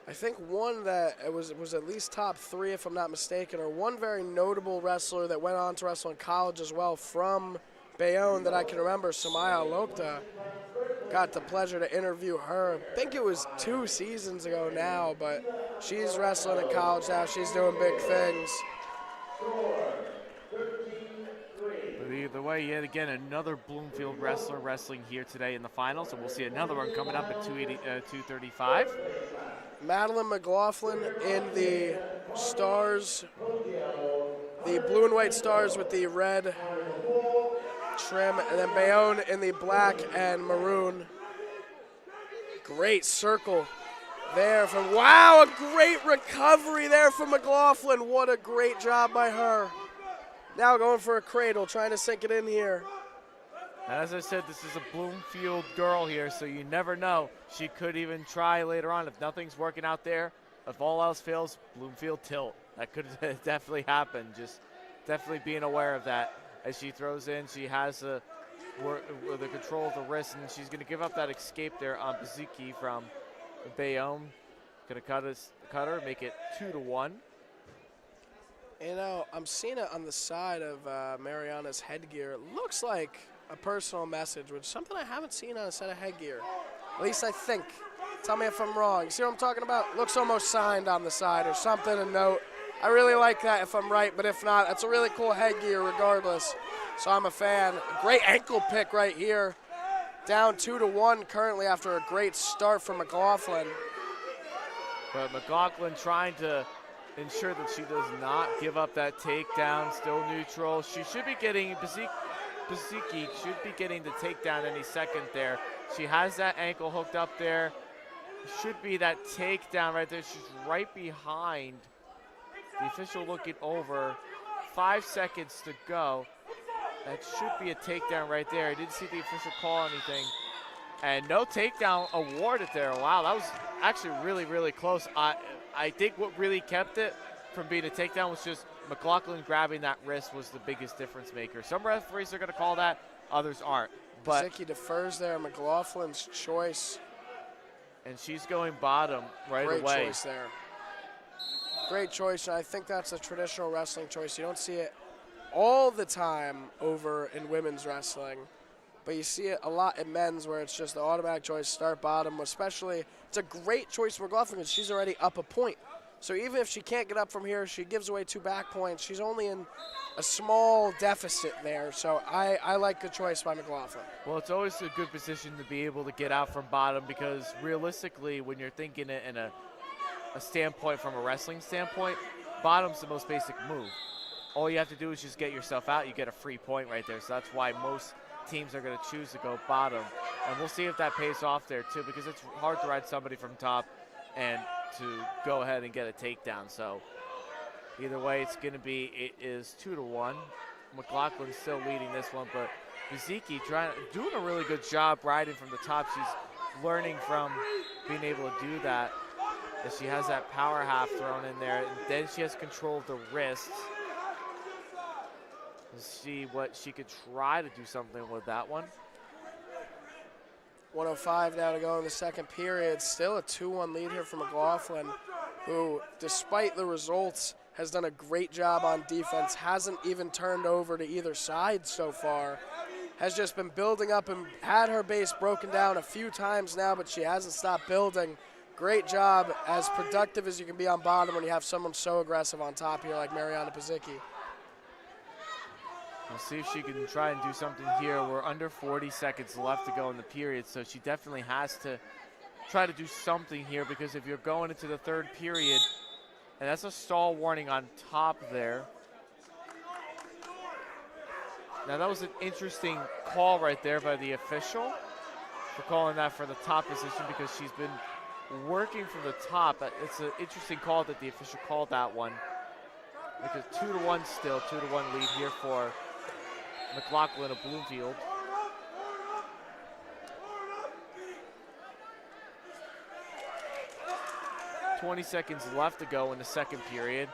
[SPEAKER 1] I think one that was at least top 3, if I'm not mistaken, or one very notable wrestler that went on to wrestle in college as well from Bayonne that I can remember, Samaya Lokta. Got the pleasure to interview her. I think it was 2 seasons ago now, but she's wrestling in college now. She's doing big things.
[SPEAKER 2] Either way, yet again, another Bloomfield wrestler wrestling here today in the finals, and we'll see another one coming up at 235.
[SPEAKER 1] Madeline McLaughlin in the stars, the blue and white stars with the red trim, and then Bayonne in the black and maroon. Great circle there from, wow, a great recovery there from McLaughlin. What a great job by her. Now going for a cradle, trying to sink it in here.
[SPEAKER 2] As I said, this is a Bloomfield girl here, so you never know. She could even try later on. If nothing's working out there, if all else fails, Bloomfield tilt. That could definitely happen. Just definitely being aware of that. As she throws in, she has the control of the wrist, and she's going to give up that escape there on Pazicki from Bayonne. Going to cut her, make it 2-1.
[SPEAKER 1] You know, I'm seeing it on the side of Mariana's headgear. It looks like a personal message, which is something I haven't seen on a set of headgear. At least I think. Tell me if I'm wrong. See what I'm talking about? Looks almost signed on the side or something, a note. I really like that if I'm right, but if not, that's a really cool headgear regardless. So I'm a fan. Great ankle pick right here. Down 2-1 currently after a great start from McLaughlin.
[SPEAKER 2] But McLaughlin trying to ensure that she does not give up that takedown, still neutral. She should be getting, Baziki should be getting the takedown any second there. She has that ankle hooked up there. Should be that takedown right there. She's right behind. The official looking over. 5 seconds to go. That should be a takedown right there. I didn't see the official call anything. And no takedown awarded there. Wow, that was actually really, really close. I think what really kept it from being a takedown was just McLaughlin grabbing that wrist was the biggest difference maker. Some referees are going to call that, others aren't. But
[SPEAKER 1] Baziki defers there, McLaughlin's choice.
[SPEAKER 2] And she's going bottom right away.
[SPEAKER 1] Great choice there. Great choice, and I think that's a traditional wrestling choice. You don't see it all the time over in women's wrestling, but you see it a lot in men's where it's just the automatic choice, start bottom, especially. It's a great choice for McLaughlin because she's already up a point. So even if she can't get up from here, she gives away 2 back points. She's only in a small deficit there, so I like the choice by McLaughlin.
[SPEAKER 2] Well, it's always a good position to be able to get out from bottom because realistically, when you're thinking it in a standpoint from a wrestling standpoint, bottom's the most basic move. All you have to do is just get yourself out. You get a free point right there. So that's why most teams are going to choose to go bottom. And we'll see if that pays off there too, because it's hard to ride somebody from top and to go ahead and get a takedown. So either way, it's going to be, it is 2-1. McLaughlin's still leading this one, but Baziki doing a really good job riding from the top. She's learning from being able to do that. As she has that power half thrown in there, and then she has control of the wrists. Let's see what she could try to do something with that one.
[SPEAKER 1] 1:05 now to go in the second period. Still a 2-1 lead here for McLaughlin, who, despite the results, has done a great job on defense, hasn't even turned over to either side so far, has just been building up and had her base broken down a few times now, but she hasn't stopped building. Great job, as productive as you can be on bottom when you have someone so aggressive on top here like Mariana Baziki.
[SPEAKER 2] We'll see if she can try and do something here. We're under 40 seconds left to go in the period, so she definitely has to try to do something here, because if you're going into the third period, and that's a stall warning on top there. Now that was an interesting call right there by the official for calling that for the top position, because she's been working from the top. It's an interesting call that the official called that one, because 2-1 still, 2-1 lead here for McLaughlin of Bloomfield. $20 seconds left to go in the second period.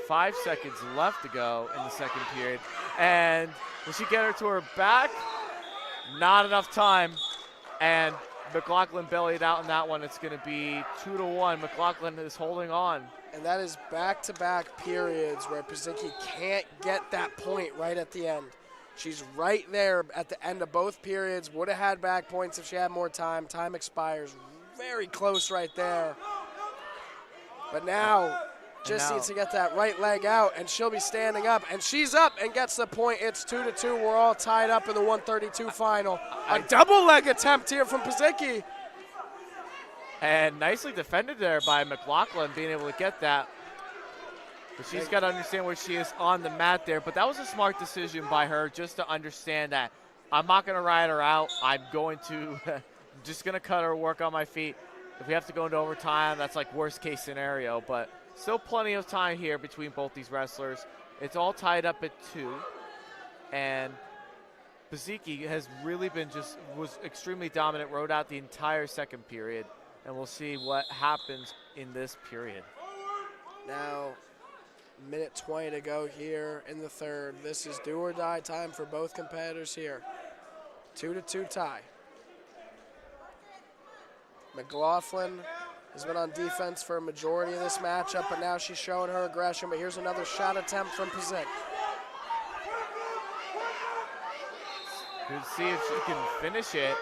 [SPEAKER 2] Five seconds left to go in the second period. And will she get her to her back? Not enough time. And McLaughlin bellied out in that one. It's going to be 2-1. McLaughlin is holding on.
[SPEAKER 1] And that is back-to-back periods where Baziki can't get that point right at the end. She's right there at the end of both periods. Would have had back points if she had more time. Time expires. Very close right there. But now just needs to get that right leg out, and she'll be standing up. And she's up and gets the point. It's 2-2. We're all tied up in the 132 final. A double leg attempt here from Baziki.
[SPEAKER 2] And nicely defended there by McLaughlin, being able to get that. But she's got to understand where she is on the mat there. But that was a smart decision by her, just to understand that I'm not going to ride her out. I'm going to just going to cut her, work on my feet. If we have to go into overtime, that's like worst case scenario. But still plenty of time here between both these wrestlers. It's all tied up at 2. And Baziki has really been was extremely dominant, rode out the entire second period. And we'll see what happens in this period.
[SPEAKER 1] Now, minute 20 to go here in the third. This is do or die time for both competitors here. 2-2 tie. McLaughlin has been on defense for a majority of this matchup, but now she's showing her aggression. But here's another shot attempt from Pazik.
[SPEAKER 2] We'll see if she can finish it.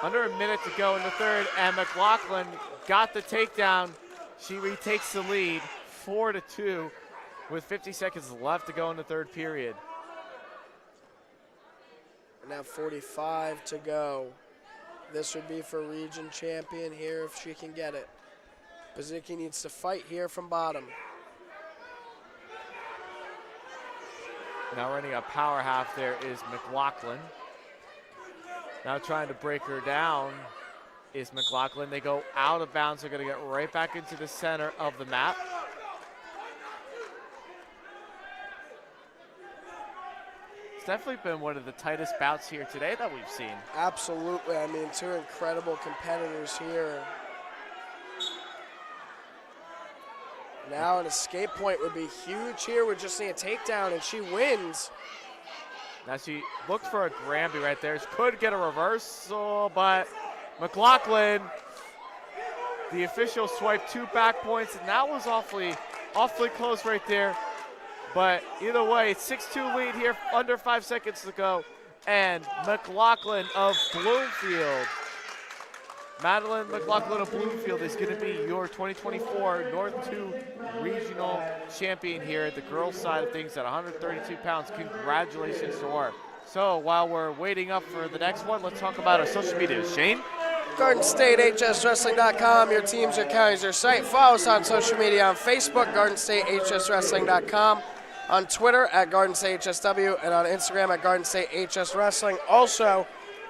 [SPEAKER 2] Under a minute to go in the third, and McLaughlin got the takedown. She retakes the lead, 4-2, with 50 seconds left to go in the third period.
[SPEAKER 1] Now 45 to go. This would be for region champion here if she can get it. Bazicki needs to fight here from bottom.
[SPEAKER 2] Now running a power half there is McLaughlin. Now trying to break her down is McLaughlin. They go out of bounds. They're going to get right back into the center of the map. It's definitely been one of the tightest bouts here today that we've seen.
[SPEAKER 1] Absolutely. I mean, two incredible competitors here. Now an escape point would be huge here. We just need a takedown, and she wins.
[SPEAKER 2] Now she looked for a Granby right there. She could get a reversal, but McLaughlin, the official swiped 2 back points, and that was awfully close right there. But either way, it's 6-2 lead here, under 5 seconds to go. And McLaughlin of Bloomfield, Madeline McLaughlin of Bloomfield is going to be your 2024 North 2 Regional Champion here at the girls' side of things at 132 pounds. Congratulations to her. So while we're waiting up for the next one, let's talk about our social media. Shane?
[SPEAKER 1] GardenStateHSWrestling.com, your teams, your counties, your site. Follow us on social media on Facebook, GardenStateHSWrestling.com, on Twitter at GardenStateHSW, and on Instagram at GardenStateHSWrestling. Also,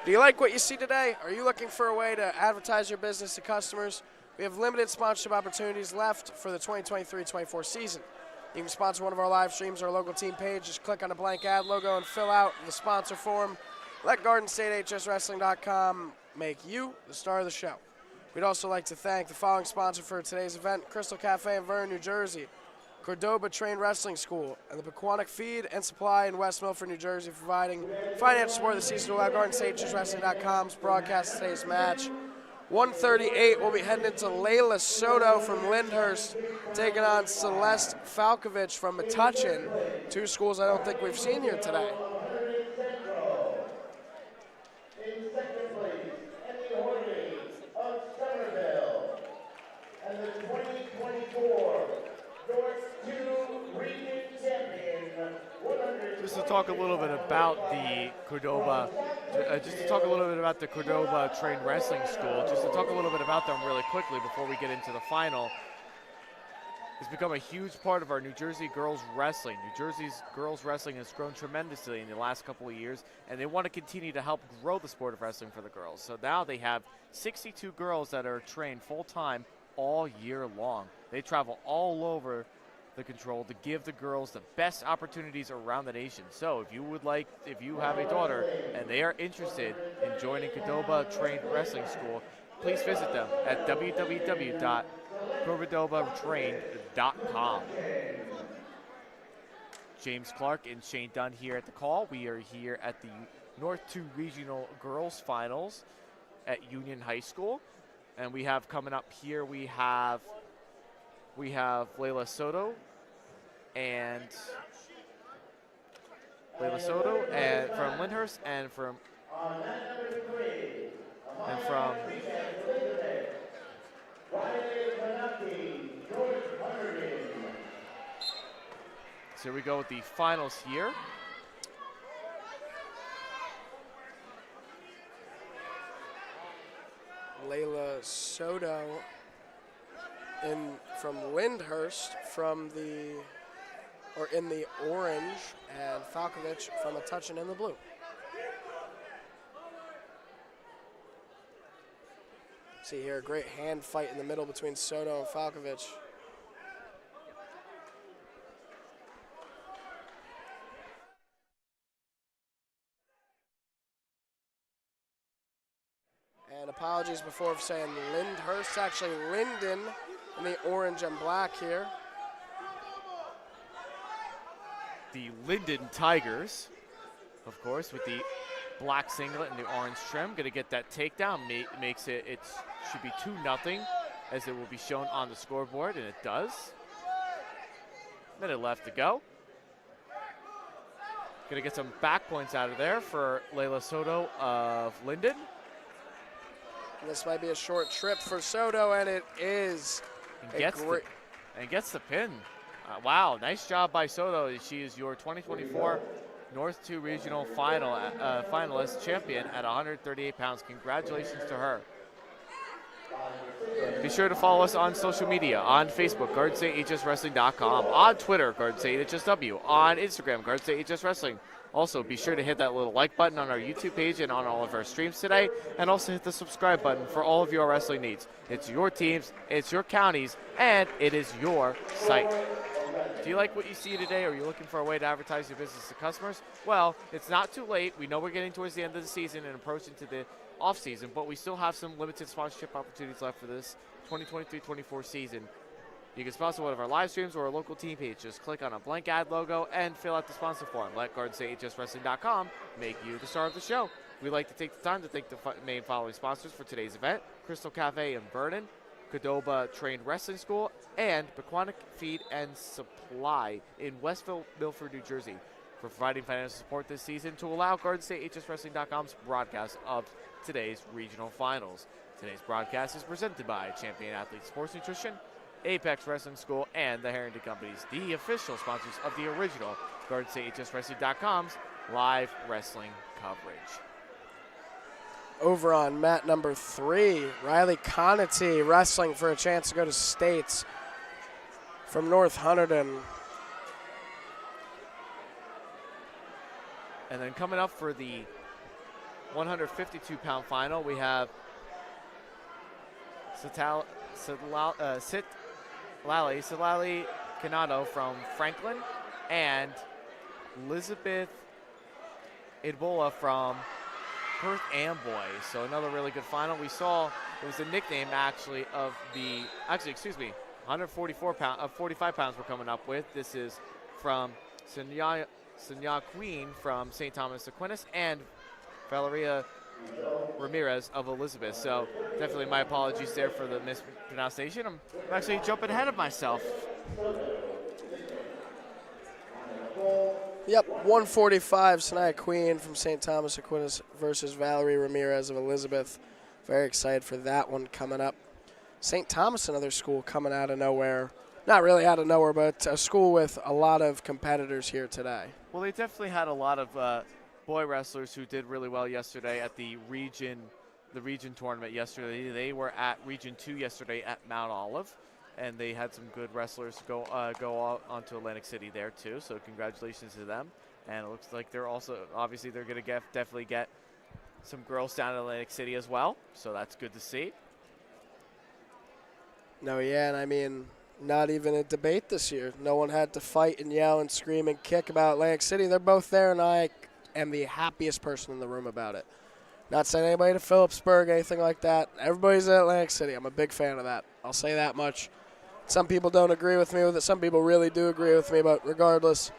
[SPEAKER 1] do you like what you see today? Are you looking for a way to advertise your business to customers? We have limited sponsorship opportunities left for the 2023-24 season. You can sponsor one of our live streams or local team page. Just click on the blank ad logo and fill out the sponsor form. Let GardenStateHSWrestling.com make you the star of the show. We'd also like to thank the following sponsor for today's event: Crystal Cafe in Vernon, New Jersey, Cordoba Trained Wrestling School, and the Pequannock Feed and Supply in West Milford, New Jersey, providing financial support of the season to allow GardenStateHSWrestling.com's broadcast of today's match. 1:38, we'll be heading into Layla Soto from Lyndhurst, taking on Celeste Falkovich from Metuchen, two schools I don't think we've seen here today.
[SPEAKER 2] Just to talk a little bit about the Cordoba, Trained Wrestling School, just to talk a little bit about them really quickly before we get into the final. It's become a huge part of our New Jersey girls wrestling. New Jersey's girls wrestling has grown tremendously in the last couple of years, and they want to continue to help grow the sport of wrestling for the girls. So now they have 62 girls that are trained full-time all year long. They travel all over the control to give the girls the best opportunities around the nation. So if you have a daughter and they are interested in joining Cordoba Trained Wrestling School, please visit them at www.cordobatrained.com. James Clarke and Shane Dunn here at the call. We are here at the North 2 Regional Girls Finals at Union High School. And we have coming up here, we have Layla Soto and from Lyndhurst and from so here we go with the finals here.
[SPEAKER 1] Layla Soto from Lyndhurst in the orange, and Falkovich from Metuchen in the blue. See here, a great hand fight in the middle between Soto and Falkovich. And apologies before saying Lyndhurst, actually Linden in the orange and black here.
[SPEAKER 2] The Linden Tigers, of course, with the black singlet and the orange trim, going to get that takedown. Makes it should be 2-0, as it will be shown on the scoreboard, and it does. Minute left to go. Going to get some back points out of there for Layla Soto of Linden.
[SPEAKER 1] This might be a short trip for Soto, and it is.
[SPEAKER 2] And gets the pin. Wow, nice job by Soto. She is your 2024 North 2 Regional finalist champion at 138 pounds. Congratulations to her. Be sure to follow us on social media, on Facebook, GardenStateHSWrestling.com, on Twitter, GardenStateHSW, on Instagram, GardenStateHSWrestling. Also, be sure to hit that little like button on our YouTube page and on all of our streams today, and also hit the subscribe button for all of your wrestling needs. It's your teams, it's your counties, and it is your site. Do you like what you see today? Are you looking for a way to advertise your business to customers? Well, it's not too late. We know we're getting towards the end of the season and approaching to the off season, but we still have some limited sponsorship opportunities left for this 2023-24 season. You can sponsor one of our live streams or a local team page. Just click on a blank ad logo and fill out the sponsor form. Let GardenStateHSWrestling.com make you the star of the show. We'd like to take the time to thank the main following sponsors for today's event: Crystal Cafe in Vernon, Qdoba Trained Wrestling School, and Pequannock Feed and Supply in Westville, Milford, New Jersey, for providing financial support this season to allow GardenStateHSWrestling.com's broadcast of today's regional finals. Today's broadcast is presented by Champion Athlete Sports Nutrition, Apex Wrestling School, and the Harrington Companies, the official sponsors of the original GardenStateHSWrestling.com's live wrestling coverage.
[SPEAKER 1] Over on mat number 3, Riley Conity wrestling for a chance to go to states from North Hunterdon.
[SPEAKER 2] And then coming up for the 152-pound final, we have Sitlali Canado from Franklin and Elizabeth Idbola from Perth Amboy. So another really good final. We saw it was a nickname actually of the 45 pounds we're coming up with. This is from Sonia Queen from St. Thomas Aquinas and Valeria Ramirez of Elizabeth. So definitely my apologies there for the mispronunciation. I'm actually jumping ahead of myself.
[SPEAKER 1] Yep, 145, Sonia Queen from St. Thomas Aquinas versus Valerie Ramirez of Elizabeth. Very excited for that one coming up. St. Thomas, another school coming out of nowhere. Not really out of nowhere, but a school with a lot of competitors here today.
[SPEAKER 2] Well, they definitely had a lot of boy wrestlers who did really well yesterday at the region tournament yesterday. They were at Region 2 yesterday at Mount Olive, and they had some good wrestlers go on to Atlantic City there too. So congratulations to them. And it looks like they're also obviously they're going to definitely get some girls down in Atlantic City as well. So that's good to see.
[SPEAKER 1] No, yeah, and I mean, not even a debate this year. No one had to fight and yell and scream and kick about Atlantic City. They're both there, and I am the happiest person in the room about it. Not sending anybody to Phillipsburg, anything like that. Everybody's at Atlantic City. I'm a big fan of that. I'll say that much. Some people don't agree with me with it. Some people really do agree with me, but regardless,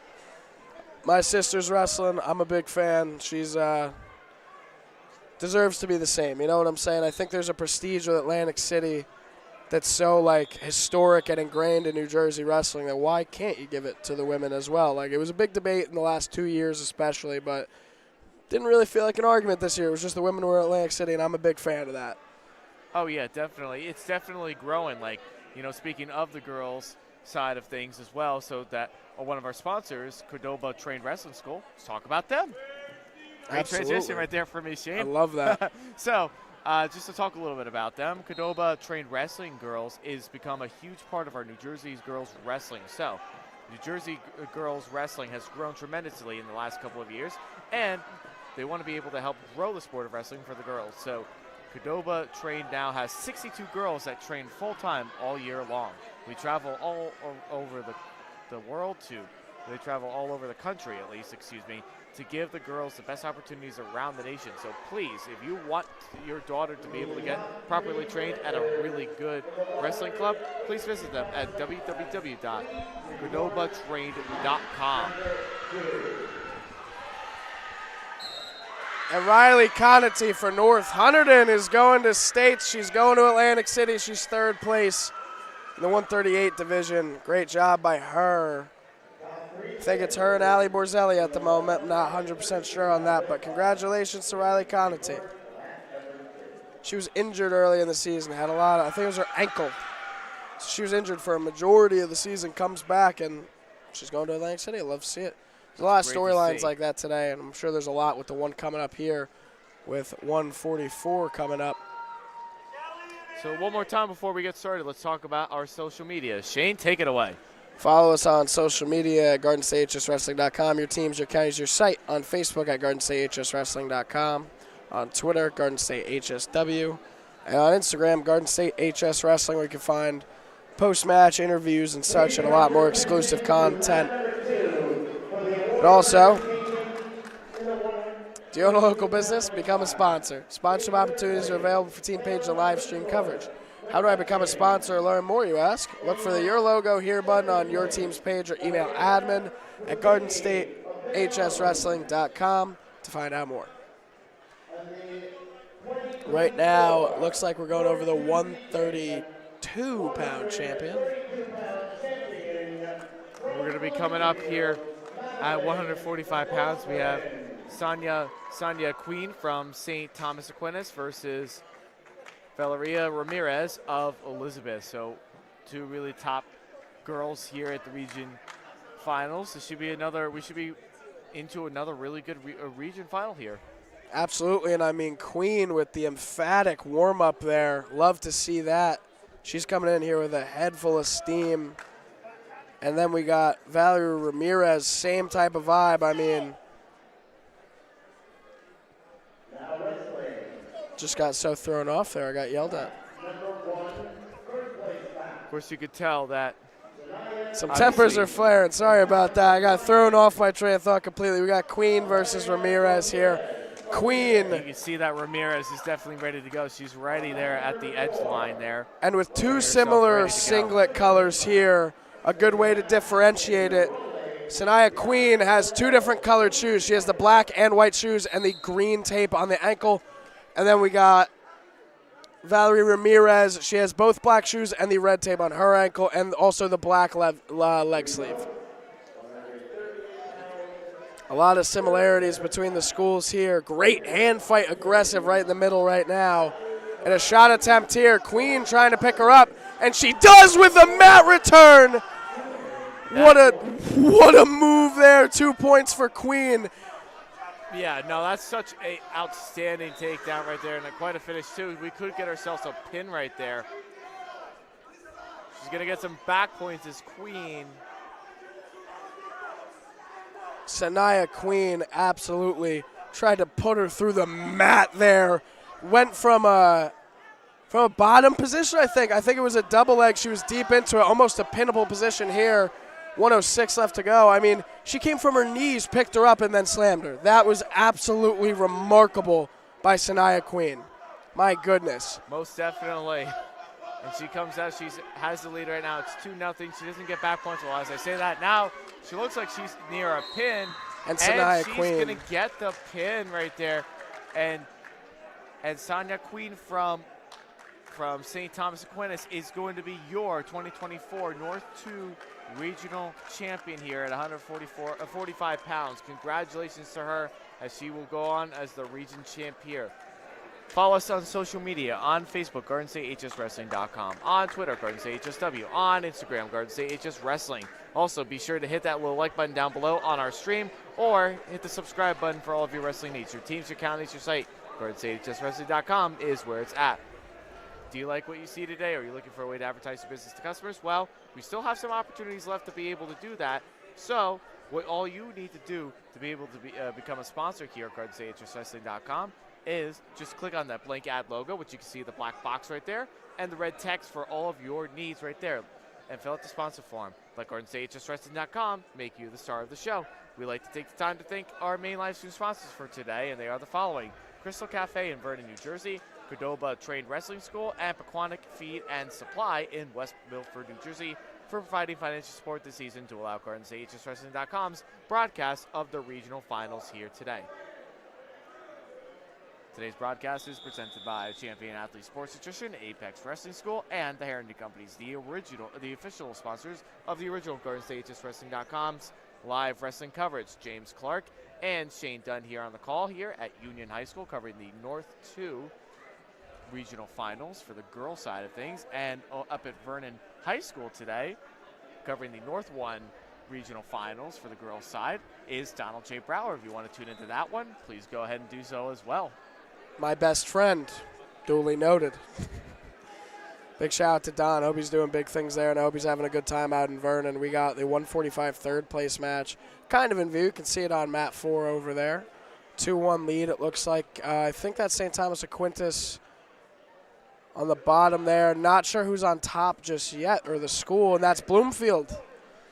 [SPEAKER 1] my sister's wrestling. I'm a big fan. She's deserves to be the same. You know what I'm saying? I think there's a prestige with Atlantic City that's so, like, historic and ingrained in New Jersey wrestling that why can't you give it to the women as well? Like, it was a big debate in the last 2 years especially, but didn't really feel like an argument this year. It was just the women were at Atlantic City, and I'm a big fan of that.
[SPEAKER 2] Oh, yeah, definitely. It's definitely growing. Like, you know, speaking of the girls side of things as well, so that one of our sponsors, Qdoba Trained Wrestling School, let's talk about them. Great
[SPEAKER 1] Absolutely.
[SPEAKER 2] transition right there for me, Shane.
[SPEAKER 1] I love that.
[SPEAKER 2] So, just to talk a little bit about them, Qdoba Trained Wrestling Girls is become a huge part of our New Jersey's girls wrestling. So, New Jersey girls wrestling has grown tremendously in the last couple of years, and they want to be able to help grow the sport of wrestling for the girls. So, Qdoba Trained now has 62 girls that train full-time all year long. We travel all over the world they travel all over the country at least, to give the girls the best opportunities around the nation. So please, if you want your daughter to be able to get properly trained at a really good wrestling club, please visit them at www.qdobatrained.com.
[SPEAKER 1] And Riley Conity for North Hunterdon is going to states. She's going to Atlantic City. She's third place in the 138 division. Great job by her. I think it's her and Allie Borzelli at the moment. I'm not 100% sure on that, but congratulations to Riley Conate. She was injured early in the season, had a lot of, I think it was her ankle. So she was injured for a majority of the season, comes back, and she's going to Atlantic City. I love to see it. There's a lot of storylines like that today, and I'm sure there's a lot with the one coming up here with 144 coming up.
[SPEAKER 2] So one more time before we get started, let's talk about our social media. Shane, take it away.
[SPEAKER 1] Follow us on social media at GardenStateHSWrestling.com. Your teams, your counties, your site. On Facebook at GardenStateHSWrestling.com. On Twitter, GardenStateHSW. And on Instagram, GardenStateHSWrestling, where you can find post-match interviews and such and a lot more exclusive content. But also, do you own a local business? Become a sponsor. Sponsorship opportunities are available for team page and live stream coverage. How do I become a sponsor or learn more, you ask? Look for the Your Logo Here button on your team's page or email admin at GardenStateHSWrestling.com to find out more. Right now, it looks like we're going over the 132-pound champion.
[SPEAKER 2] We're going to be coming up here at 145 pounds. We have Sonia Queen from St. Thomas Aquinas versus Valeria Ramirez of Elizabeth. So two really top girls here at the region finals. This should be we should be into another really good region final here.
[SPEAKER 1] Absolutely, and I mean Queen with the emphatic warm-up there. Love to see that. She's coming in here with a head full of steam. And then we got Valeria Ramirez, same type of vibe. I mean, just got so thrown off there. I got yelled at.
[SPEAKER 2] Of course, you could tell that
[SPEAKER 1] some tempers are flaring. Sorry about that. I got thrown off my train of thought completely. We got Queen versus Ramirez here. Queen.
[SPEAKER 2] You can see that Ramirez is definitely ready to go. She's ready there at the edge line there.
[SPEAKER 1] And with two similar singlet colors here, a good way to differentiate it. Sanaya Queen has two different colored shoes. She has the black and white shoes and the green tape on the ankle. And then we got Valerie Ramirez. She has both black shoes and the red tape on her ankle and also the black leg sleeve. A lot of similarities between the schools here. Great hand fight, aggressive right in the middle right now. And a shot attempt here. Queen trying to pick her up, and she does with a mat return. What a move there. 2 points for Queen.
[SPEAKER 2] Yeah, no, that's such an outstanding takedown right there, and quite a finish too. We could get ourselves a pin right there. She's gonna get some back points as Queen.
[SPEAKER 1] Sanaya Queen absolutely tried to put her through the mat there. Went from a bottom position, I think. I think it was a double leg. She was deep into it, almost a pinnable position here. 106 left to go. I mean, she came from her knees, picked her up, and then slammed her. That was absolutely remarkable by Sanaya Queen. My goodness.
[SPEAKER 2] Most definitely. And she comes out, she has the lead right now. It's 2-0. She doesn't get back points. Well, as I say that now, she looks like she's near a pin.
[SPEAKER 1] And Sanaya Queen.
[SPEAKER 2] She's going to get the pin right there. And Sonia Queen from St. Thomas Aquinas is going to be your 2024 North 2 regional champion here at 45 pounds. Congratulations to her as she will go on as the region champ here. Follow us on social media, on Facebook, GardenStateHSWrestling.com, on Twitter, GardenStateHSW, on Instagram, GardenStateHSWrestling. Also, be sure to hit that little like button down below on our stream, or hit the subscribe button for all of your wrestling needs. Your teams, your counties, your site, GardenStateHSWrestling.com is where it's at. Do you like what you see today? Or are you looking for a way to advertise your business to customers? Well, we still have some opportunities left to be able to do that. So, what all you need to do to be able to become a sponsor here at GardenStateHSWrestling.com is just click on that blank ad logo, which you can see the black box right there, and the red text for all of your needs right there. And fill out the sponsor form. Let GardenStateHSWrestling.com make you the star of the show. We like to take the time to thank our main live stream sponsors for today, and they are the following: Crystal Cafe in Vernon, New Jersey, Cordoba Trained Wrestling School, and Pequannock Feed and Supply in West Milford, New Jersey, for providing financial support this season to allow GardenStateHSWrestling.com's broadcast of the regional finals here today. Today's broadcast is presented by Champion Athlete Sports Nutrition, Apex Wrestling School, and the Herndon Companies, the official sponsors of the original GardenStateHSWrestling.com's live wrestling coverage. James Clarke and Shane Dunn here on the call here at Union High School, covering the North 2 regional finals for the girls side of things. And up at Vernon High School today, covering the North 1 regional finals for the girls side, is Donald J. Brower. If you want to tune into that one, please go ahead and do so as well.
[SPEAKER 1] My best friend, duly noted. Big shout out to Don. I hope he's doing big things there, and I hope he's having a good time out in Vernon. We got the 145 third place match kind of in view. You can see it on map 4 over there. 2-1 lead, it looks like. I think that's St. Thomas Aquinas on the bottom there. Not sure who's on top just yet, or the school, and that's Bloomfield.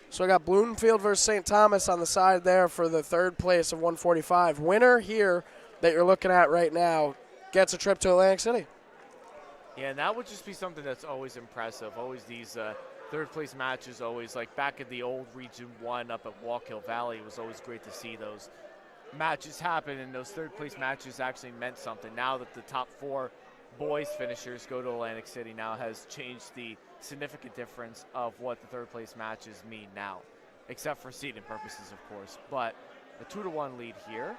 [SPEAKER 1] So I got Bloomfield versus St. Thomas on the side there for the third place of 145. Winner here that you're looking at right now gets a trip to Atlantic City.
[SPEAKER 2] Yeah, and that would just be something that's always impressive. Always these third place matches, always like back in the old Region 1 up at Wallkill Valley, it was always great to see those matches happen, and those third place matches actually meant something. Now that the top 4 boys finishers go to Atlantic City now has changed the significant difference of what the third place matches mean now, except for seeding purposes, of course. But a 2-1 lead here.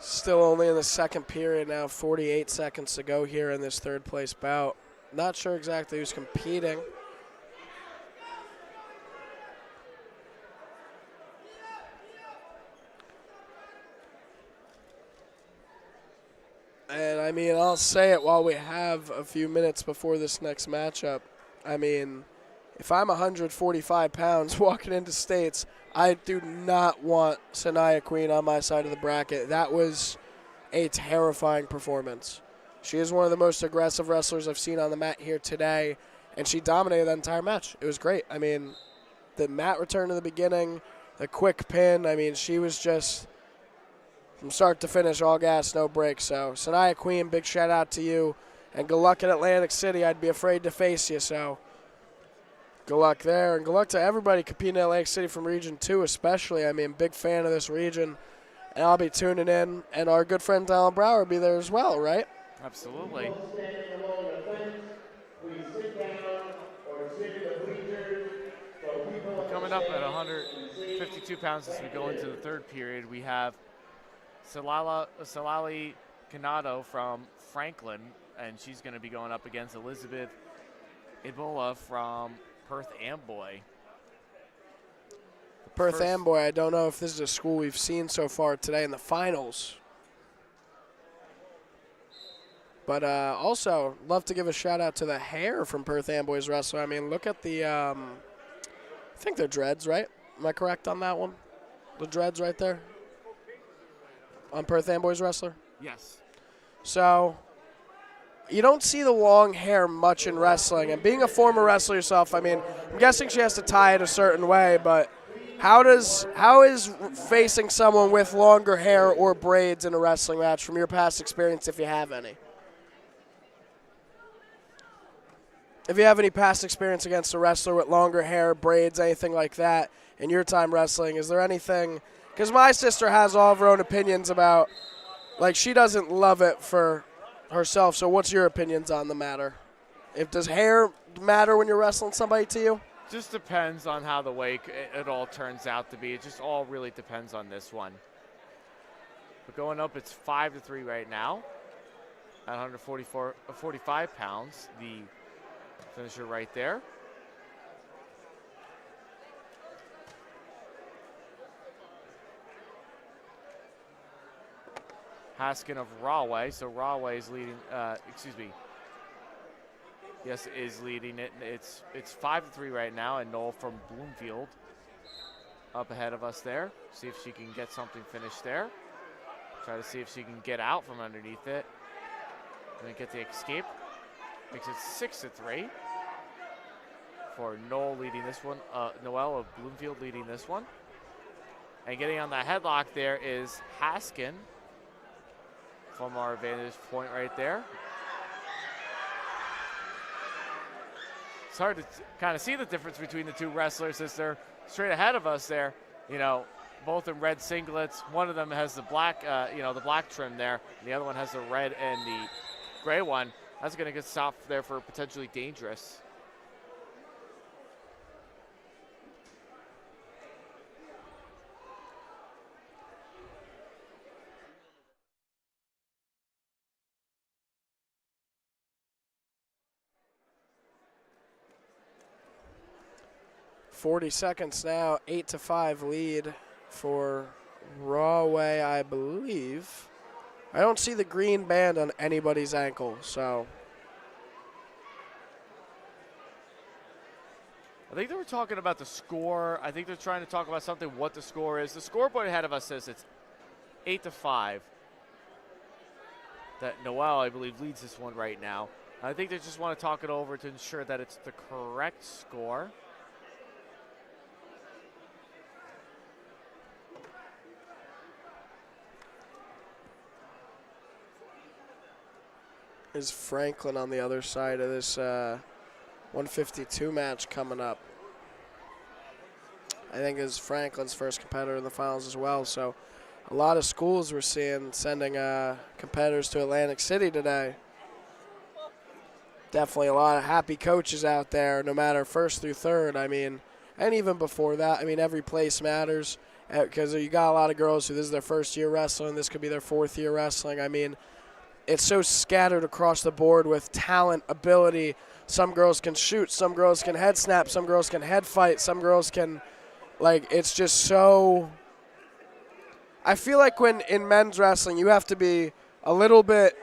[SPEAKER 1] Still only in the second period now, 48 seconds to go here in this third place bout. Not sure exactly who's competing. And I mean, I'll say it while we have a few minutes before this next matchup. I mean, if I'm 145 pounds walking into states, I do not want Sanaya Queen on my side of the bracket. That was a terrifying performance. She is one of the most aggressive wrestlers I've seen on the mat here today, and she dominated that entire match. It was great. I mean, the mat return in the beginning, the quick pin, I mean, she was just from start to finish, all gas, no brakes. So, Sanaya Queen, big shout out to you, and good luck in Atlantic City. I'd be afraid to face you, so good luck there, and good luck to everybody competing in Atlantic City from Region 2 especially. I mean, big fan of this region, and I'll be tuning in, and our good friend Donald Brower will be there as well, right?
[SPEAKER 2] Absolutely. Coming up at 152 pounds as we go into the third period, we have Salali Canado from Franklin, and she's going to be going up against Elizabeth Ebola from Perth Amboy.
[SPEAKER 1] Perth Amboy, I don't know if this is a school we've seen so far today in the finals. But also, love to give a shout out to the hair from Perth Amboy's wrestler. I mean, look at the, I think they're dreads, right? Am I correct on that one? The dreads right there on Perth Amboy's wrestler?
[SPEAKER 2] Yes.
[SPEAKER 1] So you don't see the long hair much in wrestling. And being a former wrestler yourself, I mean, I'm guessing she has to tie it a certain way, but how is facing someone with longer hair or braids in a wrestling match from your past experience, if you have any? If you have any past experience against a wrestler with longer hair, braids, anything like that in your time wrestling, is there anything? Because my sister has all of her own opinions about, like, she doesn't love it for herself. So what's your opinions on the matter? Does hair matter when you're wrestling somebody to you?
[SPEAKER 2] Just depends on how the way it all turns out to be. It just all really depends on this one. But going up, it's 5-3 right now at 45 pounds. The finisher right there. Haskin of Rahway. So Rahway is leading, Yes, is leading it. It's 5-3 right now, and Noel from Bloomfield up ahead of us there. See if she can get something finished there. Try to see if she can get out from underneath it. And then get the escape. Makes it 6-3 for Noel leading this one. Noel of Bloomfield leading this one. And getting on that headlock there is Haskin from our vantage point right there. It's hard to kind of see the difference between the two wrestlers as they're straight ahead of us there. You know, both in red singlets. One of them has the black, the black trim there. And the other one has the red and the gray one. That's going to get stopped there for potentially dangerous.
[SPEAKER 1] .40 now, 8-5 lead for Rahway, I believe. I don't see the green band on anybody's ankle, so.
[SPEAKER 2] I think they were talking about the score. I think they're trying to talk about something, what the score is. The scoreboard ahead of us says it's 8-5. That Noel, I believe, leads this one right now. I think they just want to talk it over to ensure that it's the correct score.
[SPEAKER 1] Is Franklin on the other side of this 152 match coming up. I think is Franklin's first competitor in the finals as well. So a lot of schools we're seeing sending competitors to Atlantic City today. Definitely a lot of happy coaches out there, no matter first through third. I mean, and even before that, I mean, every place matters because you got a lot of girls who this is their first year wrestling. This could be their fourth year wrestling. I mean, it's so scattered across the board with talent, ability. Some girls can shoot, some girls can head snap, some girls can head fight, some girls can, like, it's just so. I feel like when in men's wrestling, you have to be a little bit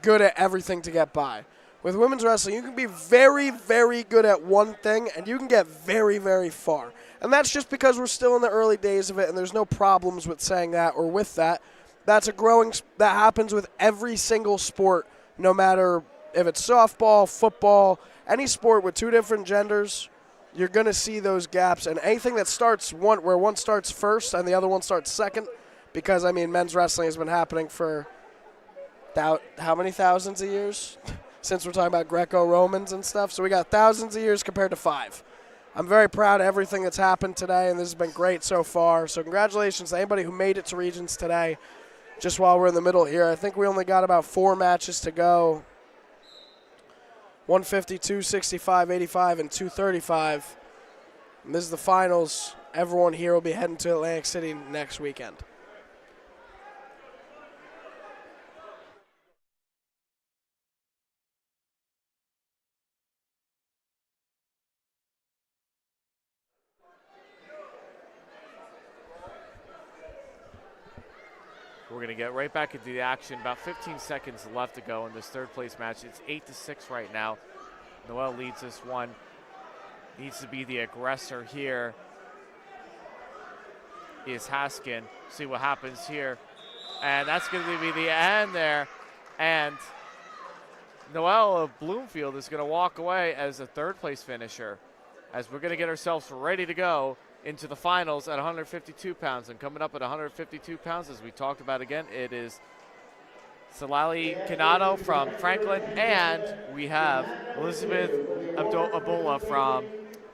[SPEAKER 1] good at everything to get by. With women's wrestling, you can be very, very good at one thing, and you can get very, very far. And that's just because we're still in the early days of it, and there's no problems with saying that or with that. That's a growing, that happens with every single sport, no matter if it's softball, football, any sport with two different genders, you're going to see those gaps. And anything that starts where one starts first and the other one starts second, because, I mean, men's wrestling has been happening for how many thousands of years? Since we're talking about Greco-Romans and stuff. So we got thousands of years compared to 5. I'm very proud of everything that's happened today, and this has been great so far. So congratulations to anybody who made it to Regions today. Just while we're in the middle here, I think we only got about 4 matches to go. 152, 65, 85, and 235. And this is the finals. Everyone here will be heading to Atlantic City next weekend.
[SPEAKER 2] We're going to get right back into the action. About 15 seconds left to go in this third place match. It's 8-6 right now. Noel leads this one. Needs to be the aggressor here. Is Haskin. See what happens here. And that's going to be the end there. And Noel of Bloomfield is going to walk away as a third place finisher, as we're going to get ourselves ready to go into the finals at 152 pounds. And coming up at 152 pounds, as we talked about again, it is Salali Canado from Franklin, and we have Elizabeth Abola from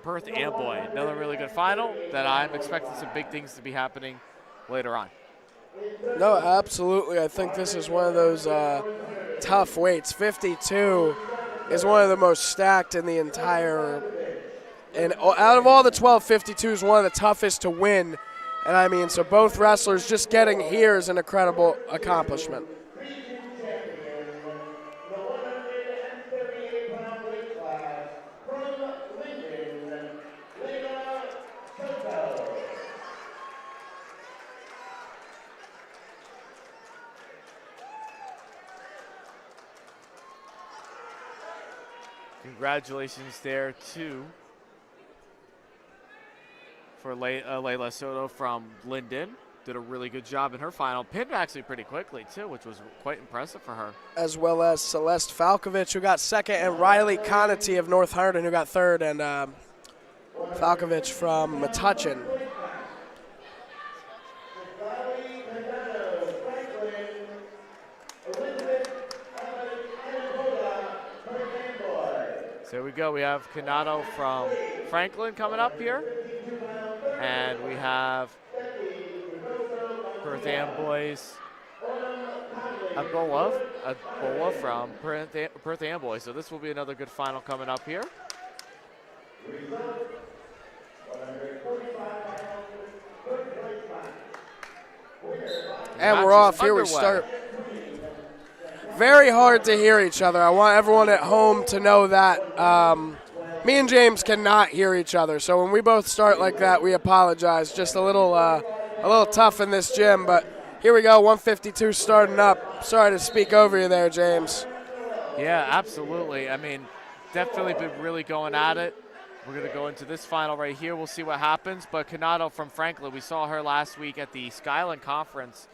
[SPEAKER 2] Perth Amboy. Another really good final that I'm expecting some big things to be happening later on.
[SPEAKER 1] No, absolutely. I think this is one of those tough weights. 52 is one of the most stacked in the entire. And out of all the 12, 52 is one of the toughest to win. And I mean, so both wrestlers just getting here is an incredible accomplishment.
[SPEAKER 2] Congratulations there, too, for Layla Soto from Linden. Did a really good job in her final. Pinned actually pretty quickly, too, which was quite impressive for her.
[SPEAKER 1] As well as Celeste Falkovich, who got second, and Riley Conity of North Herndon, who got third, and Falkovich from Metuchen.
[SPEAKER 2] So here we go. We have Canado from Franklin coming up here. And we have Perth Amboys. Ebola from Perth Amboy. So this will be another good final coming up here.
[SPEAKER 1] And we're off. Here we start. Very hard to hear each other. I want everyone at home to know that me and James cannot hear each other. So when we both start like that, we apologize. Just a little tough in this gym, but here we go. 152 starting up. Sorry to speak over you there, James.
[SPEAKER 2] Yeah, absolutely. I mean, definitely been really going at it. We're going to go into this final right here. We'll see what happens. But Canado from Franklin, we saw her last week at the Skyland Conference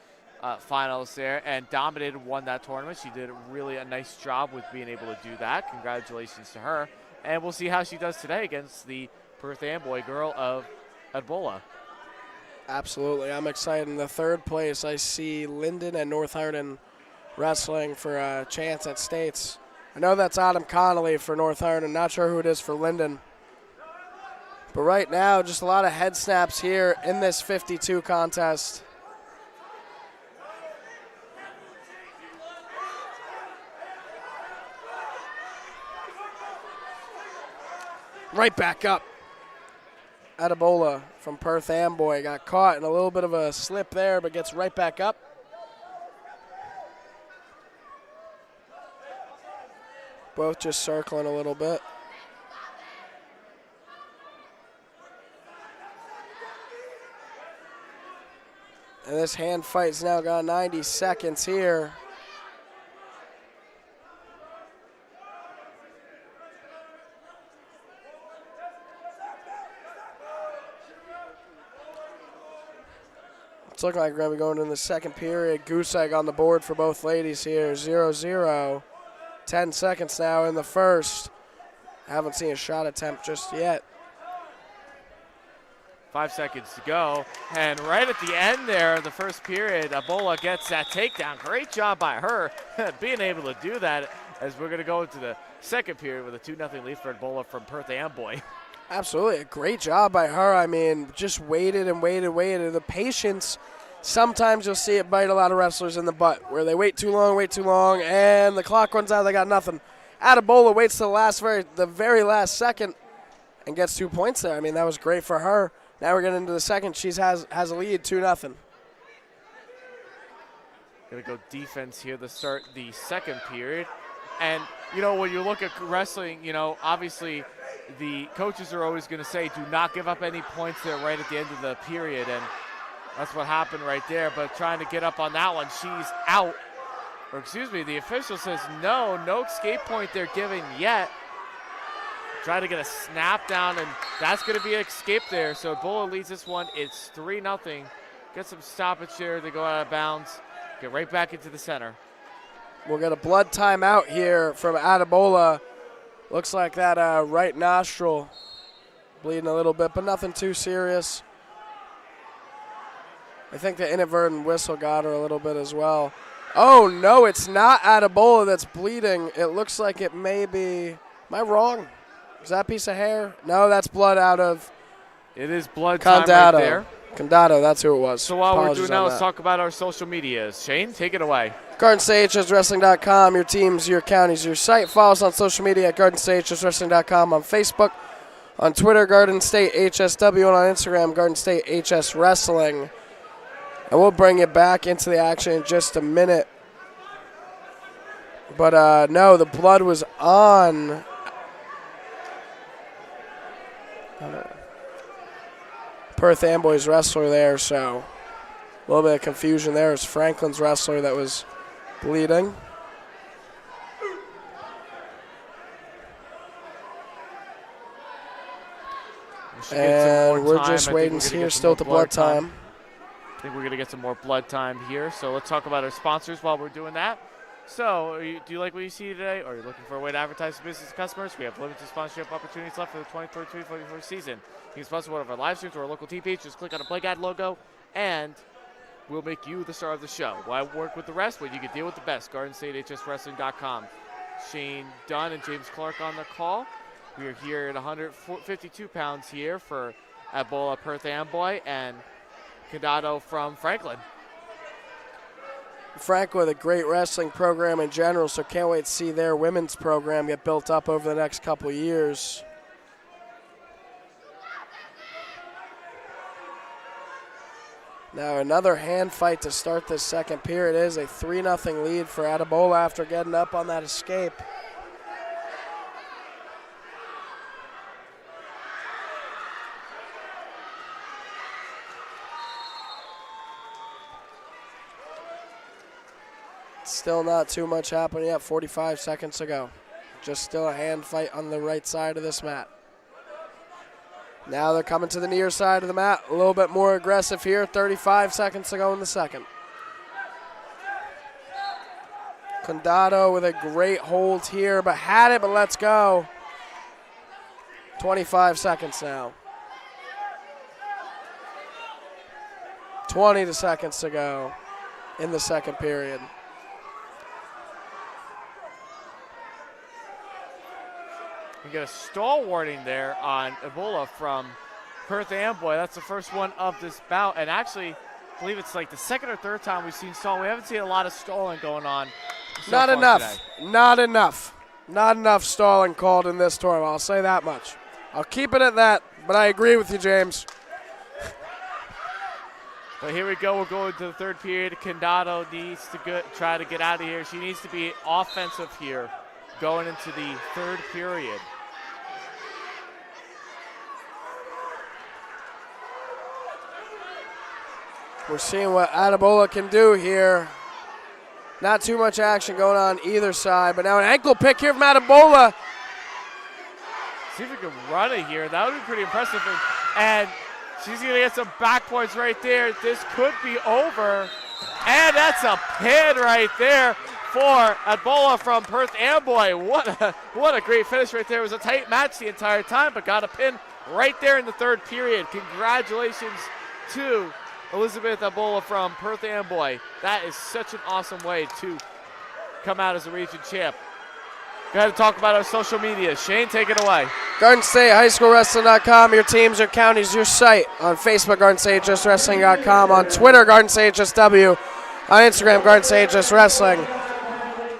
[SPEAKER 2] finals there and dominated, won that tournament. She did really a nice job with being able to do that. Congratulations to her. And we'll see how she does today against the Perth Amboy girl of Ebola.
[SPEAKER 1] Absolutely. I'm excited. In the third place, I see Linden and North Hardin wrestling for a chance at states. I know that's Adam Connolly for North Hardin. Not sure who it is for Linden. But right now, just a lot of head snaps here in this 52 contest. Right back up. Ebola from Perth Amboy got caught in a little bit of a slip there, but gets right back up. Both just circling a little bit. And this hand fight's now got 90 seconds here. It's looking like we're going to be going into the second period. Goose egg on the board for both ladies here. 0-0. 10 seconds now in the first. Haven't seen a shot attempt just yet.
[SPEAKER 2] 5 seconds to go. And right at the end there, the first period, Ebola gets that takedown. Great job by her being able to do that as we're going to go into the second period with a 2-0 lead for Ebola from Perth Amboy.
[SPEAKER 1] Absolutely. A great job by her. I mean, just waited and waited. The patience, sometimes you'll see it bite a lot of wrestlers in the butt, where they wait too long, and the clock runs out, they got nothing. Ebola waits till the very last second and gets 2 points there. I mean, that was great for her. Now we're getting into the second. She has a lead, 2-0.
[SPEAKER 2] Going to go defense here to start the second period. And, you know, when you look at wrestling, you know, obviously the coaches are always going to say, do not give up any points there right at the end of the period. And that's what happened right there. But trying to get up on that one, she's out. Or excuse me, the official says no escape point they're giving yet. Try to get a snap down, and that's going to be an escape there. So Ebola leads this one. It's 3-0. Get some stoppage there. They go out of bounds. Get right back into the center.
[SPEAKER 1] We'll get a blood timeout here from Ebola. Looks like that right nostril bleeding a little bit, but nothing too serious. I think the inadvertent whistle got her a little bit as well. Oh, no, it's not Ebola that's bleeding. It looks like it may be. Am I wrong? Is that a piece of hair? No, that's blood out of.
[SPEAKER 2] It is blood time right there.
[SPEAKER 1] Condado, that's who it was.
[SPEAKER 2] So while we're doing that, let's talk about our social medias. Shane, take it away.
[SPEAKER 1] GardenStateHSWrestling.com, your teams, your counties, your site. Follow us on social media at GardenStateHSWrestling.com, on Facebook, on Twitter, Garden State HSW, and on Instagram, Garden State HS Wrestling. And we'll bring you back into the action in just a minute. But no, the blood was on. Perth Amboy's wrestler there, so a little bit of confusion there. It was Franklin's wrestler that was bleeding. And we're just waiting here still at the blood time.
[SPEAKER 2] I think we're going to get some more blood time here. So let's talk about our sponsors while we're doing that. So do you like what you see today, or are you looking for a way to advertise to business customers? We have limited sponsorship opportunities left for the 2023-2024 season. You can sponsor one of our live streams or our local team page. Just click on the Blake Ad logo, and we'll make you the star of the show. Why work with the rest when you can deal with the best? GardenStateHSWrestling.com. Shane Dunn and James Clarke on the call. We are here at 152 pounds here for Ebola Perth Amboy and Condado from Franklin.
[SPEAKER 1] Franco with a great wrestling program in general, so can't wait to see their women's program get built up over the next couple years. Now another hand fight to start this second period. It is a 3-0 lead for Adebola after getting up on that escape. Still not too much happening yet, 45 seconds to go. Just still a hand fight on the right side of this mat. Now they're coming to the near side of the mat, a little bit more aggressive here, 35 seconds to go in the second. Condado with a great hold here, but had it, but let's go. 25 seconds now. 20 seconds to go in the second period.
[SPEAKER 2] We get a stall warning there on Ebola from Perth Amboy. That's the first one of this bout. And actually, I believe it's like the second or third time we've seen stall. We haven't seen a lot of stalling going on.
[SPEAKER 1] Not enough. Not enough. Not enough stalling called in this tournament. I'll say that much. I'll keep it at that, but I agree with you, James.
[SPEAKER 2] But here we go. We're going to the third period. Condado needs to try to get out of here. She needs to be offensive here going into the third period.
[SPEAKER 1] We're seeing what Adebola can do here. Not too much action going on either side, but now an ankle pick here from Adebola.
[SPEAKER 2] See if we can run it here. That would be pretty impressive. And she's going to get some back points right there. This could be over. And that's a pin right there for Adebola from Perth Amboy. What a great finish right there. It was a tight match the entire time, but got a pin right there in the third period. Congratulations to Elizabeth Adebola from Perth Amboy. That is such an awesome way to come out as a region champ. Go ahead and talk about our social media. Shane, take it away.
[SPEAKER 1] Garden State High School Wrestling.com, your teams, your counties, your site. On Facebook, Garden State Just Wrestling.com. On Twitter, Garden State HSW. On Instagram, Garden State Just Wrestling.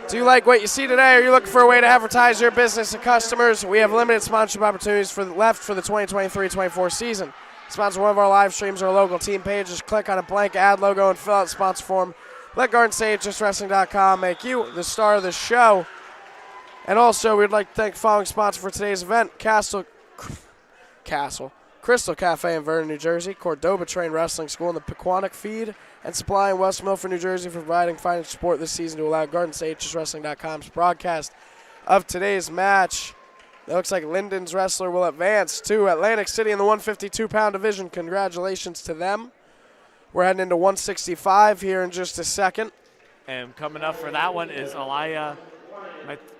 [SPEAKER 1] Do you like what you see today? Are you looking for a way to advertise your business to customers? We have limited sponsorship opportunities left for the 2023-24 season. Sponsor one of our live streams or local team pages. Click on a blank ad logo and fill out the sponsor form. Let Garden State Just Wrestling.com make you the star of the show. And also, we'd like to thank the following sponsor for today's event, Crystal Cafe in Vernon, New Jersey, Cordoba Train Wrestling School in the Pequannock Feed, and Supply in West Milford, New Jersey for providing financial support this season to allow Garden State Just Wrestling.com's broadcast of today's match. It looks like Linden's wrestler will advance to Atlantic City in the 152-pound division. Congratulations to them. We're heading into 165 here in just a second.
[SPEAKER 2] And coming up for that one is Alaya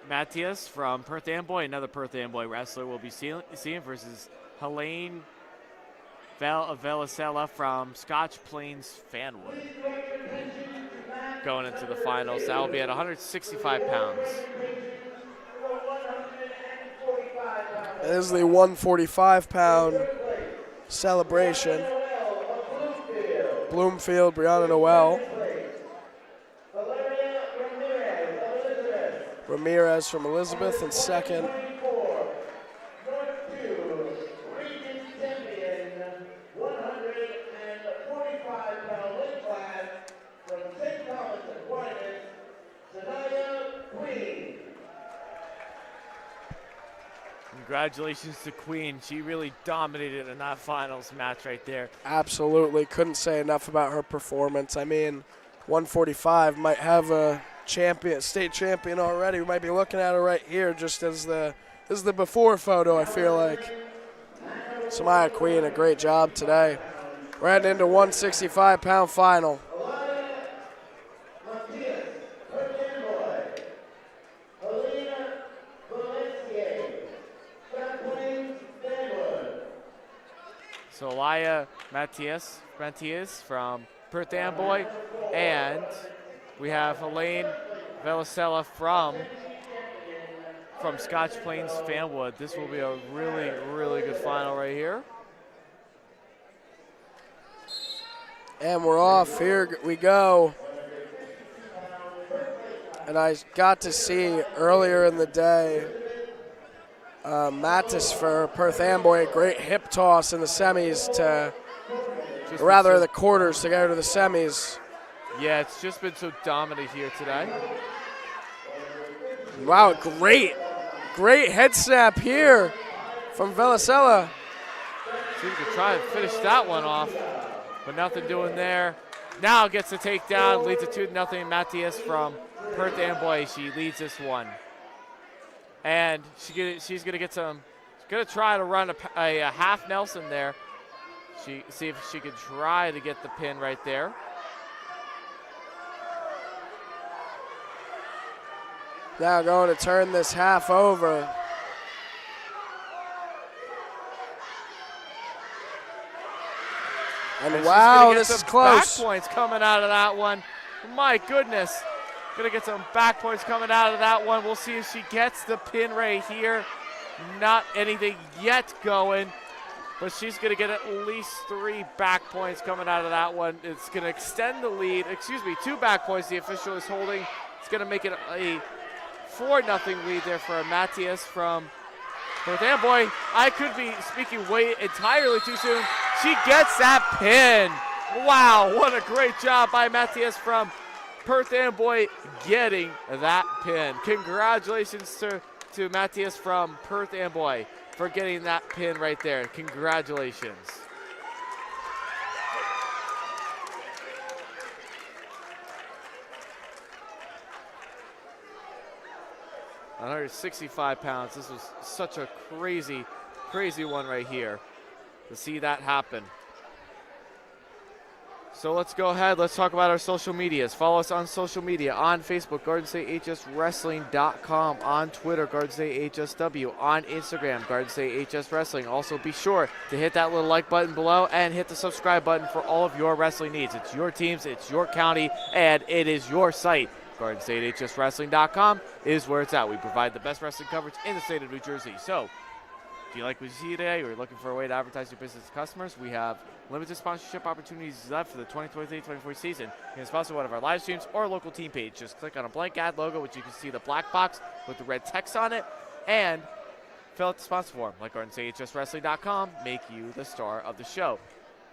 [SPEAKER 2] Matthias from Perth Amboy. Another Perth Amboy wrestler will be seeing versus Helene Velasella from Scotch Plains Fanwood. Going into the finals. That will be at 165 pounds.
[SPEAKER 1] It is the 145-pound celebration. Bloomfield, Brianna Noel. Ramirez from Elizabeth in second.
[SPEAKER 2] Congratulations to Queen. She really dominated in that finals match right there.
[SPEAKER 1] Absolutely. Couldn't say enough about her performance. I mean, 145 might have a state champion already. We might be looking at her right here just as this is the before photo, I feel like. Samaya Queen, a great job today. We're heading into 165-pound final.
[SPEAKER 2] So Alaya Matthias from Perth Amboy, and we have Helene Velasella from Scotch Plains Fanwood. This will be a really, really good final right here.
[SPEAKER 1] And we're off. Here we go. And I got to see earlier in the day Mattis for Perth Amboy, a great hip toss in the semis to, or rather the quarters to go to the semis.
[SPEAKER 2] Yeah, it's just been so dominant here today.
[SPEAKER 1] Wow, great head snap here from Velasella.
[SPEAKER 2] See if we can try and finish that one off, but nothing doing there. Now gets the takedown, leads it 2-0. Matthias from Perth Amboy, she leads this one. And she's gonna get some, she's gonna try to run a half Nelson there. See if she can try to get the pin right there.
[SPEAKER 1] Now going to turn this half over. And wow, this is close.
[SPEAKER 2] Back points coming out of that one. My goodness. Gonna get some back points coming out of that one. We'll see if she gets the pin right here. Not anything yet going, but she's gonna get at least 3 back points coming out of that one. It's gonna extend the lead. 2 back points the official is holding. It's gonna make it a 4-0 lead there for Matthias from Perth Amboy. I could be speaking way entirely too soon. She gets that pin. Wow, what a great job by Matthias from Perth Amboy getting that pin. Congratulations to Matthias from Perth Amboy for getting that pin right there. Congratulations. £165. This was such a crazy one right here to see that happen. So let's go ahead. Let's talk about our social medias. Follow us on social media on Facebook, GardenStateHSWrestling.com, on Twitter, GardenStateHSW, on Instagram, GardenStateHSWrestling. Also be sure to hit that little like button below and hit the subscribe button for all of your wrestling needs. It's your teams, it's your county, and it is your site. GardenStateHSWrestling.com is where it's at. We provide the best wrestling coverage in the state of New Jersey. So if you like what you see today or you're looking for a way to advertise your business to customers, we have limited sponsorship opportunities left for the 2023-24 season. You can sponsor one of our live streams or local team page. Just click on a blank ad logo, which you can see the black box with the red text on it, and fill out the sponsor form. Like GardenStateHSWrestling.com, make you the star of the show.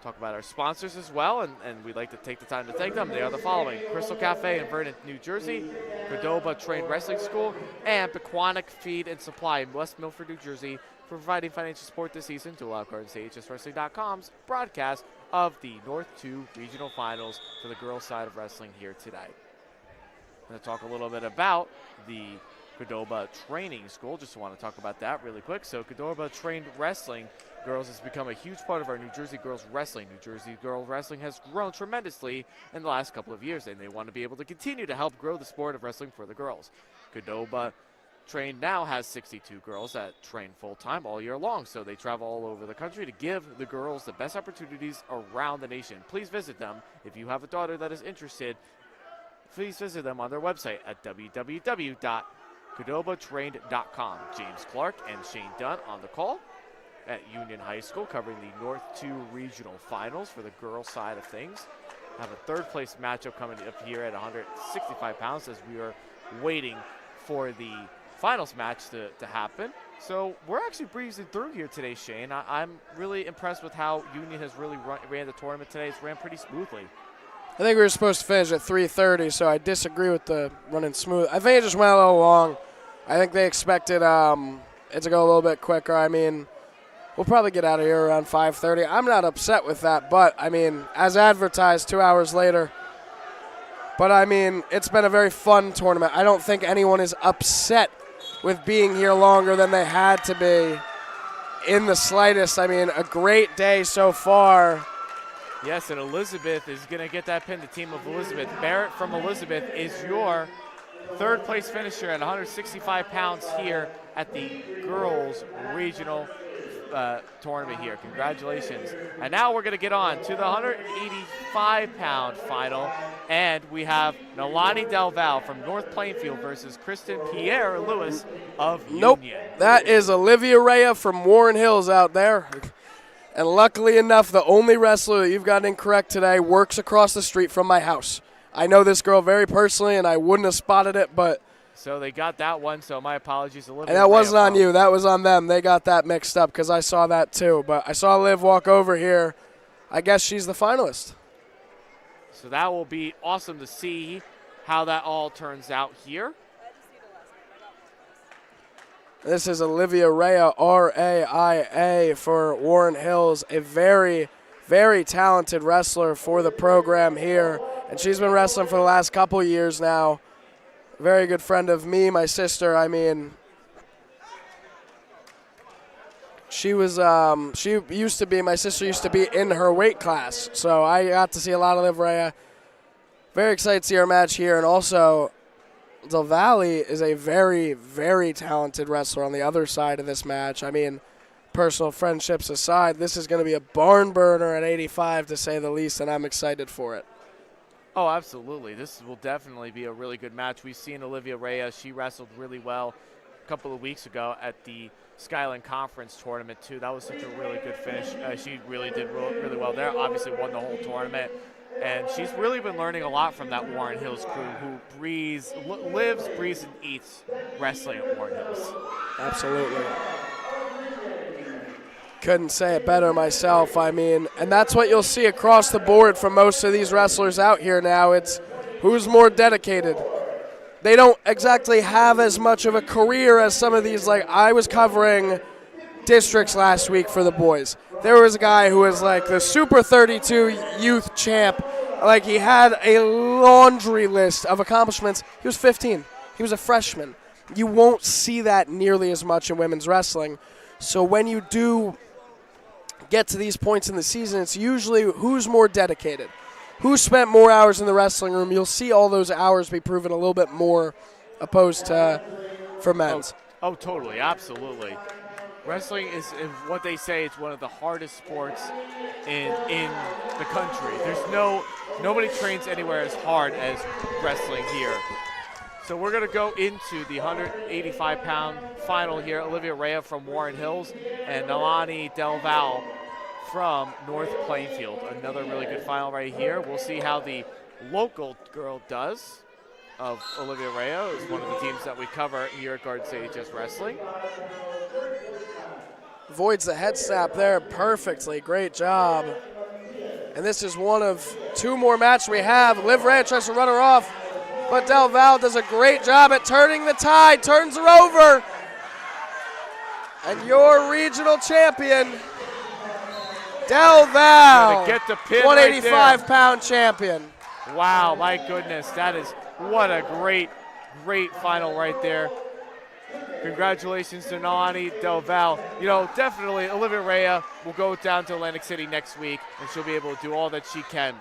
[SPEAKER 2] Talk about our sponsors as well, and we'd like to take the time to thank them. They are the following: Crystal Cafe in Vernon, New Jersey, Cordoba Trained Wrestling School, and Pequannock Feed and Supply in West Milford, New Jersey, for providing financial support this season to allow GardenStateHSWrestling.com's broadcast of the North 2 Regional Finals for the girls' side of wrestling here today. I'm going to talk a little bit about the Cordoba Training School. Just want to talk about that really quick. So Cordoba Trained Wrestling Girls has become a huge part of our New Jersey girls wrestling. New Jersey girls wrestling has grown tremendously in the last couple of years, and they want to be able to continue to help grow the sport of wrestling for the girls. Cordoba Trained now has 62 girls that train full-time all year long, so they travel all over the country to give the girls the best opportunities around the nation. Please visit them. If you have a daughter that is interested, please visit them on their website at www.cordobatrained.com. James Clarke and Shane Dunn on the call at Union High School, covering the North 2 Regional Finals for the girls' side of things. Have a third-place matchup coming up here at 165 pounds as we are waiting for the finals match to happen. So we're actually breezing through here today, Shane. I'm really impressed with how Union has really ran the tournament today. It's ran pretty smoothly.
[SPEAKER 1] I think we were supposed to finish at 3:30, so I disagree with the running smooth. I think it just went a little long. I think they expected it to go a little bit quicker. I mean, we'll probably get out of here around 5:30. I'm not upset with that, but, I mean, as advertised 2 hours later. But, I mean, it's been a very fun tournament. I don't think anyone is upset with being here longer than they had to be in the slightest. I mean, a great day so far.
[SPEAKER 2] Yes, and Elizabeth is going to get that pin, the team of Elizabeth. Barrett from Elizabeth is your third-place finisher at 165 pounds here at the girls' regional tournament here. Congratulations. And now we're going to get on to the 185-pound final, and we have Nalani Del Val from North Plainfield versus Kristen Pierre-Lewis of
[SPEAKER 1] Nope,
[SPEAKER 2] Union.
[SPEAKER 1] that is Olivia Rea from Warren Hills out there. And luckily enough, the only wrestler that you've gotten incorrect today works across the street from my house. I know this girl very personally, and I wouldn't have spotted it, but.
[SPEAKER 2] So they got that one, so my apologies.
[SPEAKER 1] And that wasn't on you. That was on them. They got that mixed up because I saw that too. But I saw Liv walk over here. I guess she's the finalist.
[SPEAKER 2] So that will be awesome to see how that all turns out here.
[SPEAKER 1] This is Olivia Rea, R-A-I-A, for Warren Hills, a very, very talented wrestler for the program here. And she's been wrestling for the last couple years now. Very good friend of me, my sister. I mean, she used to be, my sister used to be in her weight class. So I got to see a lot of Liv Rea. Very excited to see her match here. And also, Del Valle is a very, very talented wrestler on the other side of this match. I mean, personal friendships aside, this is going to be a barn burner at 85 to say the least, and I'm excited for it.
[SPEAKER 2] Oh, absolutely. This will definitely be a really good match. We've seen Olivia Rea. She wrestled really well a couple of weeks ago at the Skyline Conference tournament, too. That was such a really good finish. She really did really well there. Obviously won the whole tournament. And she's really been learning a lot from that Warren Hills crew who lives, breathes, and eats wrestling at Warren Hills.
[SPEAKER 1] Absolutely. Couldn't say it better myself. I mean, and that's what you'll see across the board from most of these wrestlers out here now. It's who's more dedicated. They don't exactly have as much of a career as some of these. Like, I was covering districts last week for the boys. There was a guy who was like the Super 32 youth champ. Like, he had a laundry list of accomplishments. He was 15. He was a freshman. You won't see that nearly as much in women's wrestling. So when you do get to these points in the season, it's usually who's more dedicated, who spent more hours in the wrestling room. You'll see all those hours be proven a little bit more opposed to for men's.
[SPEAKER 2] Oh, totally, absolutely. Wrestling is what they say. It's one of the hardest sports in the country. Nobody trains anywhere as hard as wrestling here. So we're going to go into the 185-pound final here. Olivia Rea from Warren Hills and Nalani Del Valle from North Plainfield. Another really good final right here. We'll see how the local girl does of Olivia Rea. Is one of the teams that we cover here at Garden State HS Wrestling.
[SPEAKER 1] Avoids the head snap there perfectly. Great job. And this is one of two more matches we have. Liv Rea tries to run her off, but Del Valle does a great job at turning the tide, turns her over. And your regional champion, Del Valle,
[SPEAKER 2] get the pin
[SPEAKER 1] 185-pound champion.
[SPEAKER 2] Wow, my goodness. What a great final right there. Congratulations to Nalani Del Valle. You know, definitely Olivia Rea will go down to Atlantic City next week, and she'll be able to do all that she can.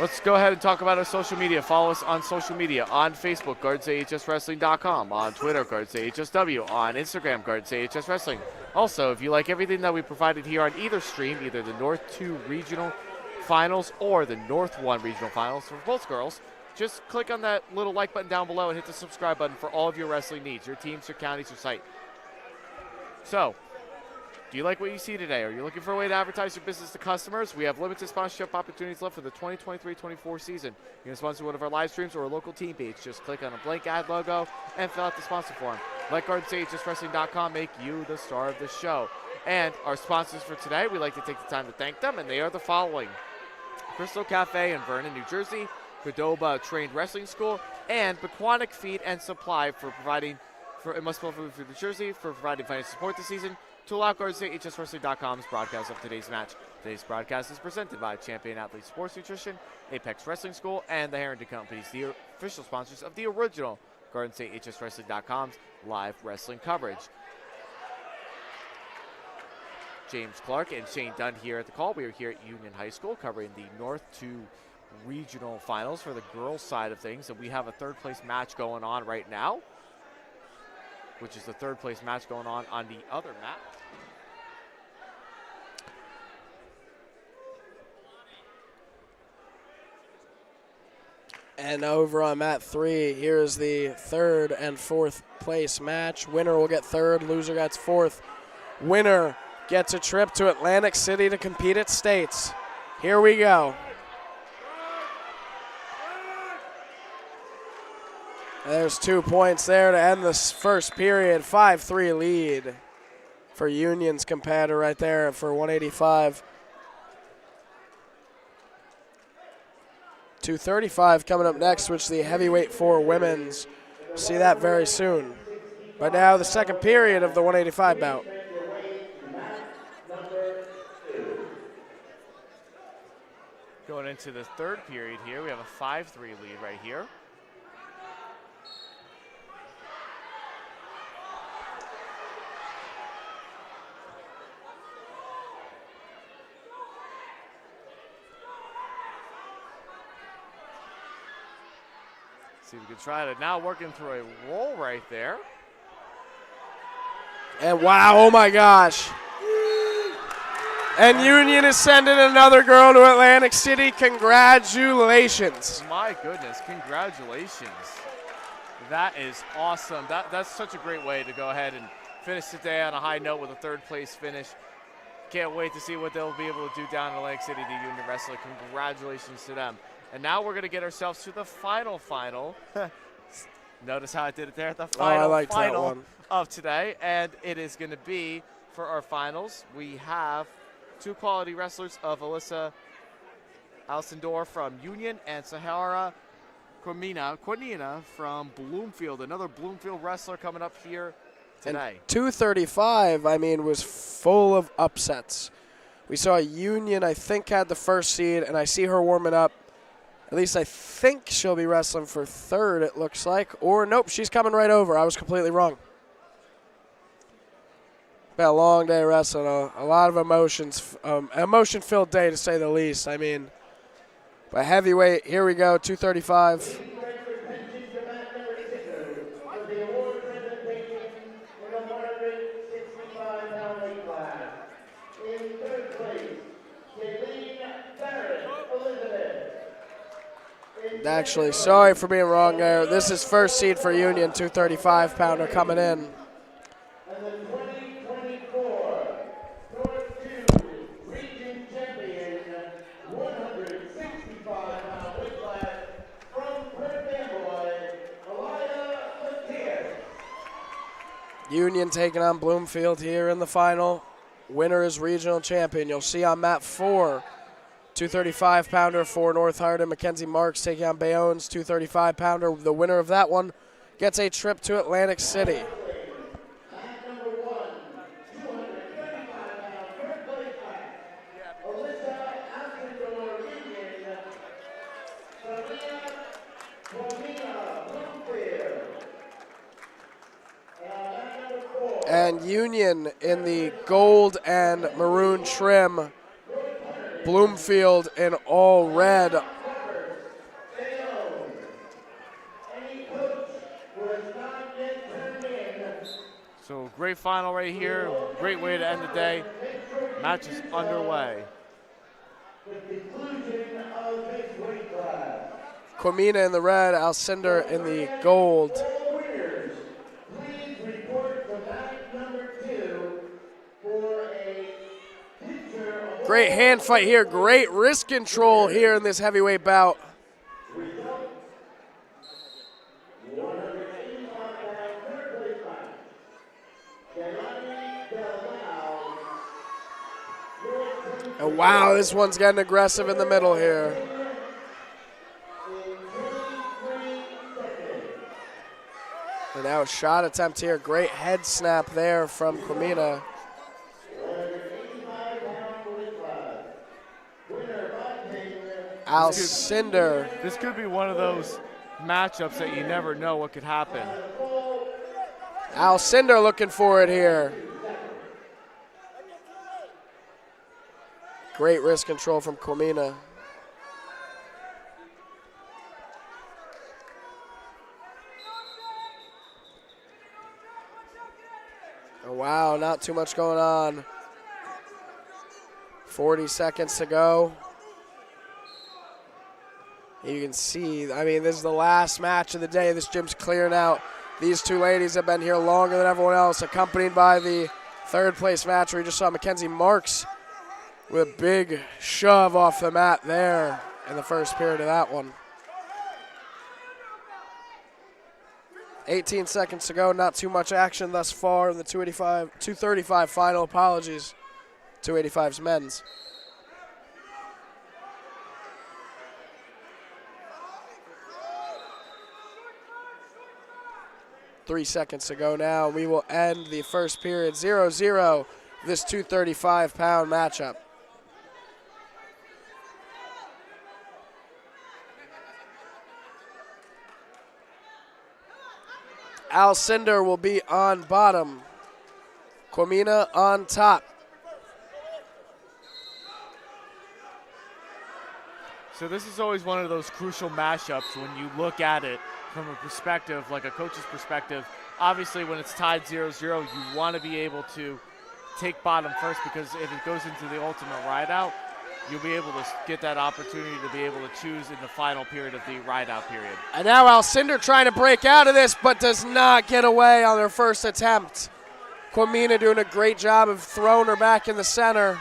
[SPEAKER 2] Let's go ahead and talk about our social media. Follow us on social media on Facebook, GardensAHSWrestling.com, on Twitter, GardensAHSW, on Instagram, GardensAHS Wrestling. Also, if you like everything that we provided here on either stream, either the North 2 Regional Finals or the North 1 Regional Finals for both girls, just click on that little like button down below and hit the subscribe button for all of your wrestling needs, your teams, your counties, your site. So, do you like what you see today? Are you looking for a way to advertise your business to customers? We have limited sponsorship opportunities left for the 2023-24 season. You can sponsor one of our live streams or a local team page. Just click on a blank ad logo and fill out the sponsor form. Let GardensAHSWrestling.com make you the star of the show. And our sponsors for today, we like to take the time to thank them, and they are the following: Crystal Cafe in Vernon, New Jersey, Cordoba Trained Wrestling School, and Pequannock Feed and Supply for providing Muscle Food for New Jersey for providing financial support this season to allow GardensAHSWrestling.com's broadcast of today's match. Today's broadcast is presented by Champion Athlete Sports Nutrition, Apex Wrestling School, and the Harrington Companies, the official sponsors of the original GardensAHSWrestling.com's live wrestling coverage. James Clarke and Shane Dunn here at the call. We are here at Union High School covering the North 2 Regional Finals for the girls' side of things, and we have a third-place match going on right now, which is the third-place match going on the other mat.
[SPEAKER 1] And over on mat 3, here's the third and fourth place match. Winner will get third, loser gets fourth. Winner gets a trip to Atlantic City to compete at States. Here we go. There's 2 points there to end this first period. 5-3 lead for Union's competitor right there for 185. 235 coming up next, which is the heavyweight for women's. See that very soon. But now the second period of the 185 bout.
[SPEAKER 2] Going into the third period here, we have a 5-3 lead right here. See if we can try to now working through a roll right there.
[SPEAKER 1] And wow, oh my gosh. And Union is sending another girl to Atlantic City. Congratulations.
[SPEAKER 2] My goodness, congratulations. That is awesome. That's such a great way to go ahead and finish the day on a high note with a third place finish. Can't wait to see what they'll be able to do down in Atlantic City, the Union Wrestler. Congratulations to them. And now we're going to get ourselves to the final. Notice how I did it there? The final of today. And it is going to be, for our finals, we have 2 quality wrestlers of Alyssa Alcindor from Union and Sahara Cornina from Bloomfield. Another Bloomfield wrestler coming up here today.
[SPEAKER 1] And 235, I mean, was full of upsets. We saw Union, I think, had the first seed, and I see her warming up. At least I think she'll be wrestling for third, it looks like. Or, nope, she's coming right over. I was completely wrong. Been a long day of wrestling. A lot of emotions. Emotion-filled day, to say the least. I mean, but heavyweight, here we go, 235. Actually, sorry for being wrong there. This is first seed for Union, 235-pounder coming in.
[SPEAKER 3] And the 2024 North 2 Region Champion, 165-pound weight class from Perth Amboy, Aliyah Latia.
[SPEAKER 1] Union taking on Bloomfield here in the final. Winner is regional champion. You'll see on mat 4. 235-pounder for North Hardin. Mackenzie Marks taking on Bayonne's 235-pounder. The winner of that one gets a trip to Atlantic City. And Union in the gold and maroon trim. Bloomfield in all red.
[SPEAKER 2] So great final right here. Great way to end the day. Match is underway.
[SPEAKER 1] Cormina in the red, Alcindor in the gold. Great hand fight here, great wrist control here in this heavyweight bout. And wow, this one's getting aggressive in the middle here. And now a shot attempt here, great head snap there from Cormina. Alcindor.
[SPEAKER 2] This could be one of those matchups that you never know what could happen.
[SPEAKER 1] Alcindor looking for it here. Great wrist control from Cormina. Oh, wow, not too much going on. 40 seconds to go. You can see, I mean, this is the last match of the day. This gym's clearing out. These two ladies have been here longer than everyone else, accompanied by the third place match where you just saw Mackenzie Marks with a big shove off the mat there in the first period of that one. 18 seconds to go. Not too much action thus far in the 235 final. Apologies. 285's men's. Three seconds to go now. We will end the first period 0-0, this 235-pound matchup. Alcindor will be on bottom. Quamina on top.
[SPEAKER 2] So this is always one of those crucial matchups when you look at it from a perspective, like a coach's perspective. Obviously, when it's tied 0-0, you want to be able to take bottom first, because if it goes into the ultimate ride-out, you'll be able to get that opportunity to be able to choose in the final period of the ride-out period.
[SPEAKER 1] And now Alcindor trying to break out of this, but does not get away on their first attempt. Quamina doing a great job of throwing her back in the center.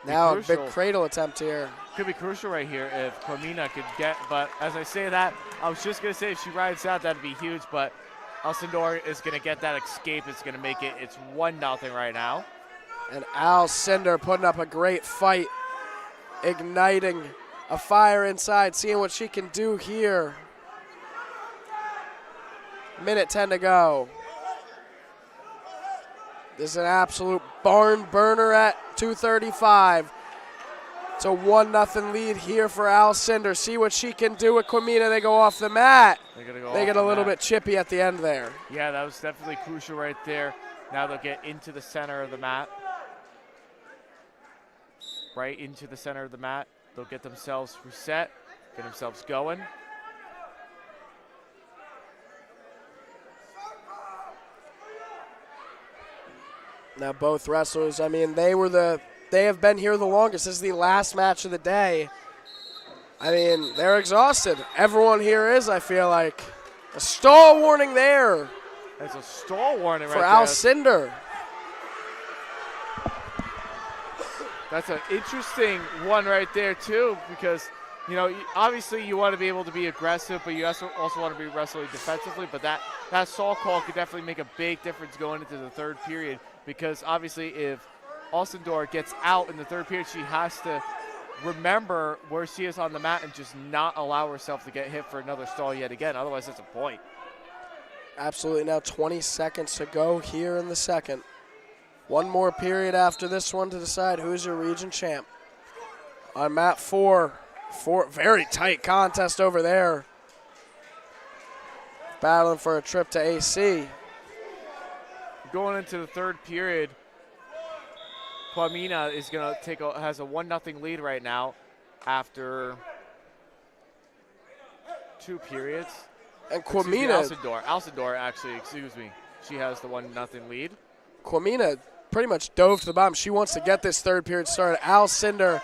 [SPEAKER 1] Now a big cradle attempt here.
[SPEAKER 2] Could be crucial right here if Quamina could get, but as I say that, I was just going to say if she rides out, that'd be huge, but Alcindor is going to get that escape. It's going to make it, it's 1-0 right now.
[SPEAKER 1] And Alcindor putting up a great fight, igniting a fire inside, seeing what she can do here. Minute 10 to go. This is an absolute barn burner at 235. It's a 1-0 lead here for Alcindor. See what she can do with Quamina. They go off the mat. They get a little bit chippy at the end there.
[SPEAKER 2] Yeah, that was definitely crucial right there. Now they'll get into the center of the mat. Right into the center of the mat. They'll get themselves reset, get themselves going.
[SPEAKER 1] Now both wrestlers, I mean, they have been here the longest. This is the last match of the day. I mean, they're exhausted. Everyone here is, I feel like. A stall warning there.
[SPEAKER 2] There's a stall warning
[SPEAKER 1] for
[SPEAKER 2] right
[SPEAKER 1] Alcindor.
[SPEAKER 2] That's an interesting one right there, too, because, you know, obviously you want to be able to be aggressive, but you also want to be wrestling defensively. But that stall call could definitely make a big difference going into the third period, because obviously if Alcindor gets out in the third period, she has to remember where she is on the mat and just not allow herself to get hit for another stall yet again. Otherwise, that's a point.
[SPEAKER 1] Absolutely. Now 20 seconds to go here in the second. One more period after this one to decide who's your region champ. On mat 4, very tight contest over there. Battling for a trip to AC.
[SPEAKER 2] Going into the third period, Quamina is going to has a 1-0 lead right now after 2 periods.
[SPEAKER 1] And Quamina,
[SPEAKER 2] Alcindor actually, excuse me, she has the 1-0 lead.
[SPEAKER 1] Quamina pretty much dove to the bottom. She wants to get this third period started. Alcindor,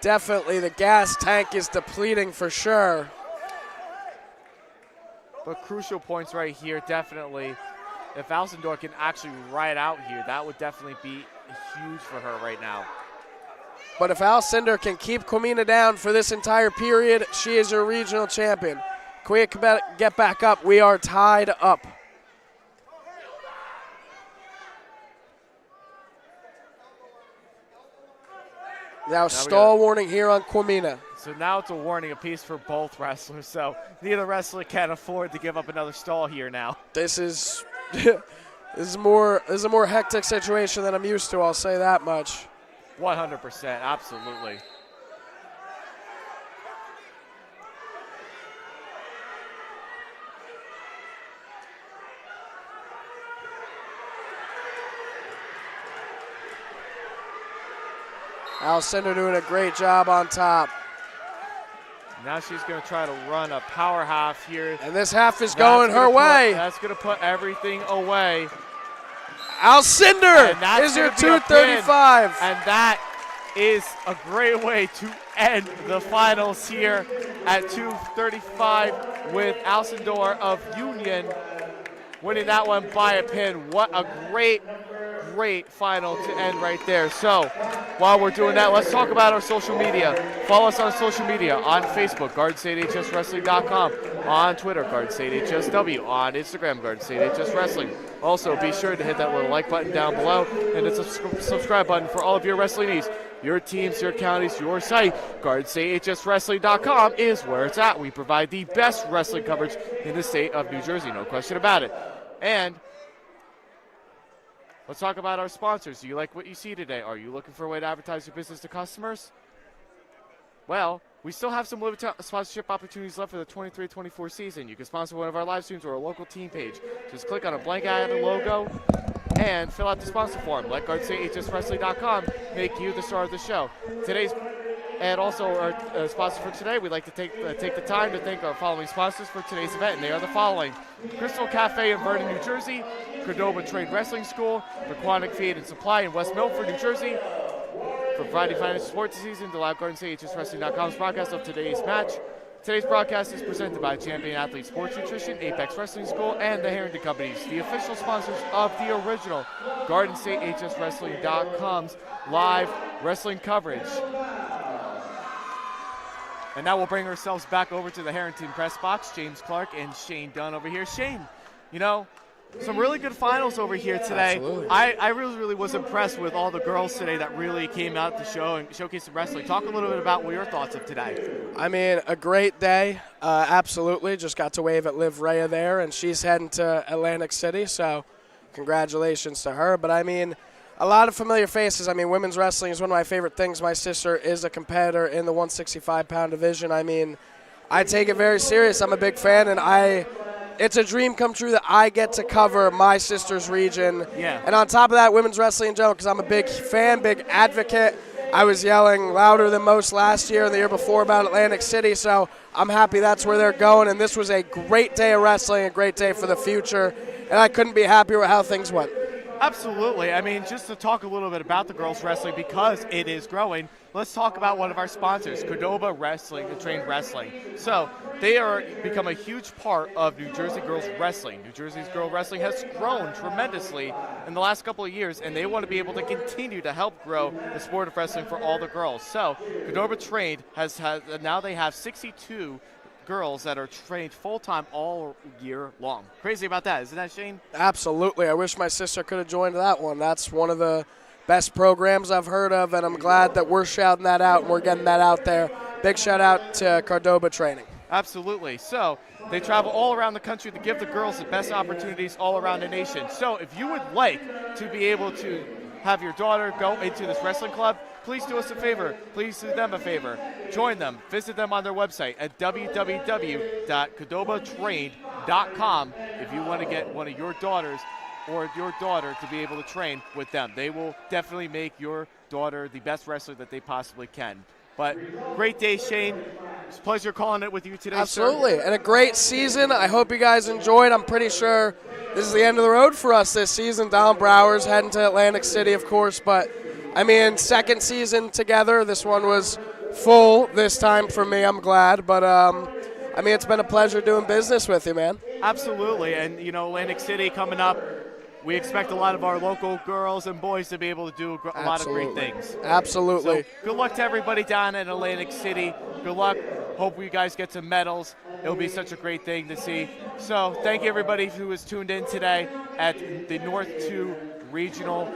[SPEAKER 1] definitely the gas tank is depleting for sure.
[SPEAKER 2] But crucial points right here, definitely. If Alcindor can actually ride out here, that would definitely be huge for her right now.
[SPEAKER 1] But if Alcindor can keep Quamina down for this entire period, she is your regional champion. Quamina, get back up. We are tied up. Now stall warning here on Quamina.
[SPEAKER 2] So now it's a warning apiece for both wrestlers. So neither wrestler can afford to give up another stall here now.
[SPEAKER 1] This is this is a more hectic situation than I'm used to, I'll say that much.
[SPEAKER 2] 100%, absolutely.
[SPEAKER 1] Alcindor doing a great job on top.
[SPEAKER 2] Now she's going to try to run a power half here.
[SPEAKER 1] And this half is going her way.
[SPEAKER 2] That's going to put everything away.
[SPEAKER 1] Alcindor is your 235.
[SPEAKER 2] And that is a great way to end the finals here at 235 with Alcindor of Union winning that one by a pin. What a great great final to end right there. So while we're doing that, let's talk about our social media. Follow us on social media on Facebook, GardenStateHSWrestling.com, on Twitter, GardenStateHSW, on Instagram, GardenStateHSWrestling. Also, be sure to hit that little like button down below and the subscribe button for all of your wrestling needs. Your teams, your counties, your site, GardenStateHSWrestling.com is where it's at. We provide the best wrestling coverage in the state of New Jersey, no question about it. And let's talk about our sponsors. Do you like what you see today? Are you looking for a way to advertise your business to customers? Well, we still have some limited sponsorship opportunities left for the 23-24 season. You can sponsor one of our live streams or a local team page. Just click on a blank ad logo and fill out the sponsor form. Let GardenStateHSWrestling.com make you the star of the show. And also our sponsor for today, we'd like to take the time to thank our following sponsors for today's event, and they are the following: Crystal Cafe in Vernon, New Jersey; Cordova Trained Wrestling School; Aquatic Feed and Supply in West Milford, New Jersey. For providing financial support this season, to allow GardenStateHSWrestling.com's broadcast of today's match. Today's broadcast is presented by Champion Athlete Sports Nutrition, Apex Wrestling School, and the Harrington Companies, the official sponsors of the original GardenStateHSWrestling.com's live wrestling coverage. And now we'll bring ourselves back over to the Harrington press box. James Clarke and Shane Dunn over here. Shane, you know, some really good finals over here today.
[SPEAKER 1] Absolutely.
[SPEAKER 2] I really was impressed with all the girls today that really came out to show and showcase some wrestling. Talk a little bit about what your thoughts of today.
[SPEAKER 1] I mean, a great day. Absolutely. Just got to wave at Liv Rhea there, and she's heading to Atlantic City, so congratulations to her. But, I mean, a lot of familiar faces. I mean, women's wrestling is one of my favorite things. My sister is a competitor in the 165-pound division. I mean, I take it very serious. I'm a big fan, and it's a dream come true that I get to cover my sister's region.
[SPEAKER 2] Yeah.
[SPEAKER 1] And on top of that, women's wrestling in general, because I'm a big fan, big advocate. I was yelling louder than most last year and the year before about Atlantic City, so I'm happy that's where they're going. And this was a great day of wrestling, a great day for the future, and I couldn't be happier with how things went.
[SPEAKER 2] Absolutely. I mean, just to talk a little bit about the girls wrestling, because it is growing, let's talk about one of our sponsors, Cordova Trained Wrestling. So they are become a huge part of New Jersey girls wrestling. New Jersey's girl wrestling has grown tremendously in the last couple of years, and they want to be able to continue to help grow the sport of wrestling for all the girls. So Cordova Trained now they have 62 girls that are trained full-time all year long. Crazy about that, isn't that, Shane?
[SPEAKER 1] Absolutely. I wish my sister could have joined that one. That's one of the best programs I've heard of, and I'm glad that we're shouting that out and we're getting that out there. Big shout out to Cordova Training.
[SPEAKER 2] Absolutely. So they travel all around the country to give the girls the best opportunities all around the nation. So if you would like to be able to have your daughter go into this wrestling club, please do us a favor. Please do them a favor. Join them. Visit them on their website at www.cordovatrained.com if you want to get one of your daughters or your daughter to be able to train with them. They will definitely make your daughter the best wrestler that they possibly can. But great day, Shane. It's a pleasure calling it with you today,
[SPEAKER 1] Absolutely.
[SPEAKER 2] sir.
[SPEAKER 1] And a great season. I hope you guys enjoyed. I'm pretty sure this is the end of the road for us this season. Donald Brower's heading to Atlantic City, of course. But, I mean, second season together. This one was full this time for me. I'm glad. But, I mean, it's been a pleasure doing business with you, man.
[SPEAKER 2] Absolutely. And, you know, Atlantic City coming up. We expect a lot of our local girls and boys to be able to do a lot of great things.
[SPEAKER 1] Absolutely.
[SPEAKER 2] So good luck to everybody down in Atlantic City. Good luck. Hope you guys get some medals. It'll be such a great thing to see. So thank you everybody who was tuned in today at the North 2 Regional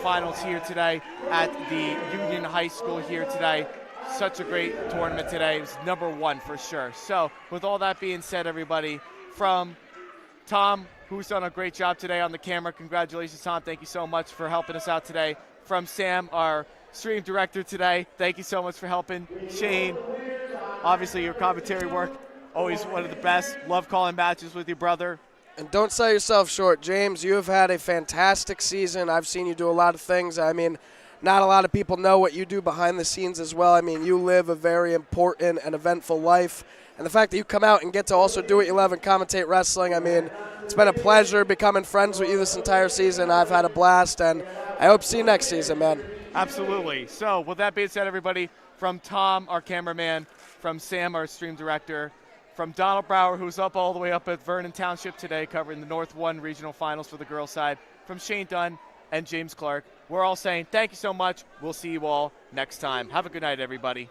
[SPEAKER 2] Finals here today at the Union High School here today. Such a great tournament today. It was number one for sure. So with all that being said, everybody, from Tom, who's done a great job today on the camera. Congratulations, Tom. Thank you so much for helping us out today. From Sam, our stream director today, thank you so much for helping. Shane, obviously your commentary work, always one of the best. Love calling matches with your brother.
[SPEAKER 1] And don't sell yourself short. James, you have had a fantastic season. I've seen you do a lot of things. I mean, not a lot of people know what you do behind the scenes as well. I mean, you live a very important and eventful life. And the fact that you come out and get to also do what you love and commentate wrestling, I mean, it's been a pleasure becoming friends with you this entire season. I've had a blast, and I hope to see you next season, man.
[SPEAKER 2] Absolutely. So with that being said, everybody, from Tom, our cameraman, from Sam, our stream director, from Donald Brower, who's up all the way up at Vernon Township today covering the North 1 Regional Finals for the girls' side, from Shane Dunn and James Clarke, we're all saying thank you so much. We'll see you all next time. Have a good night, everybody.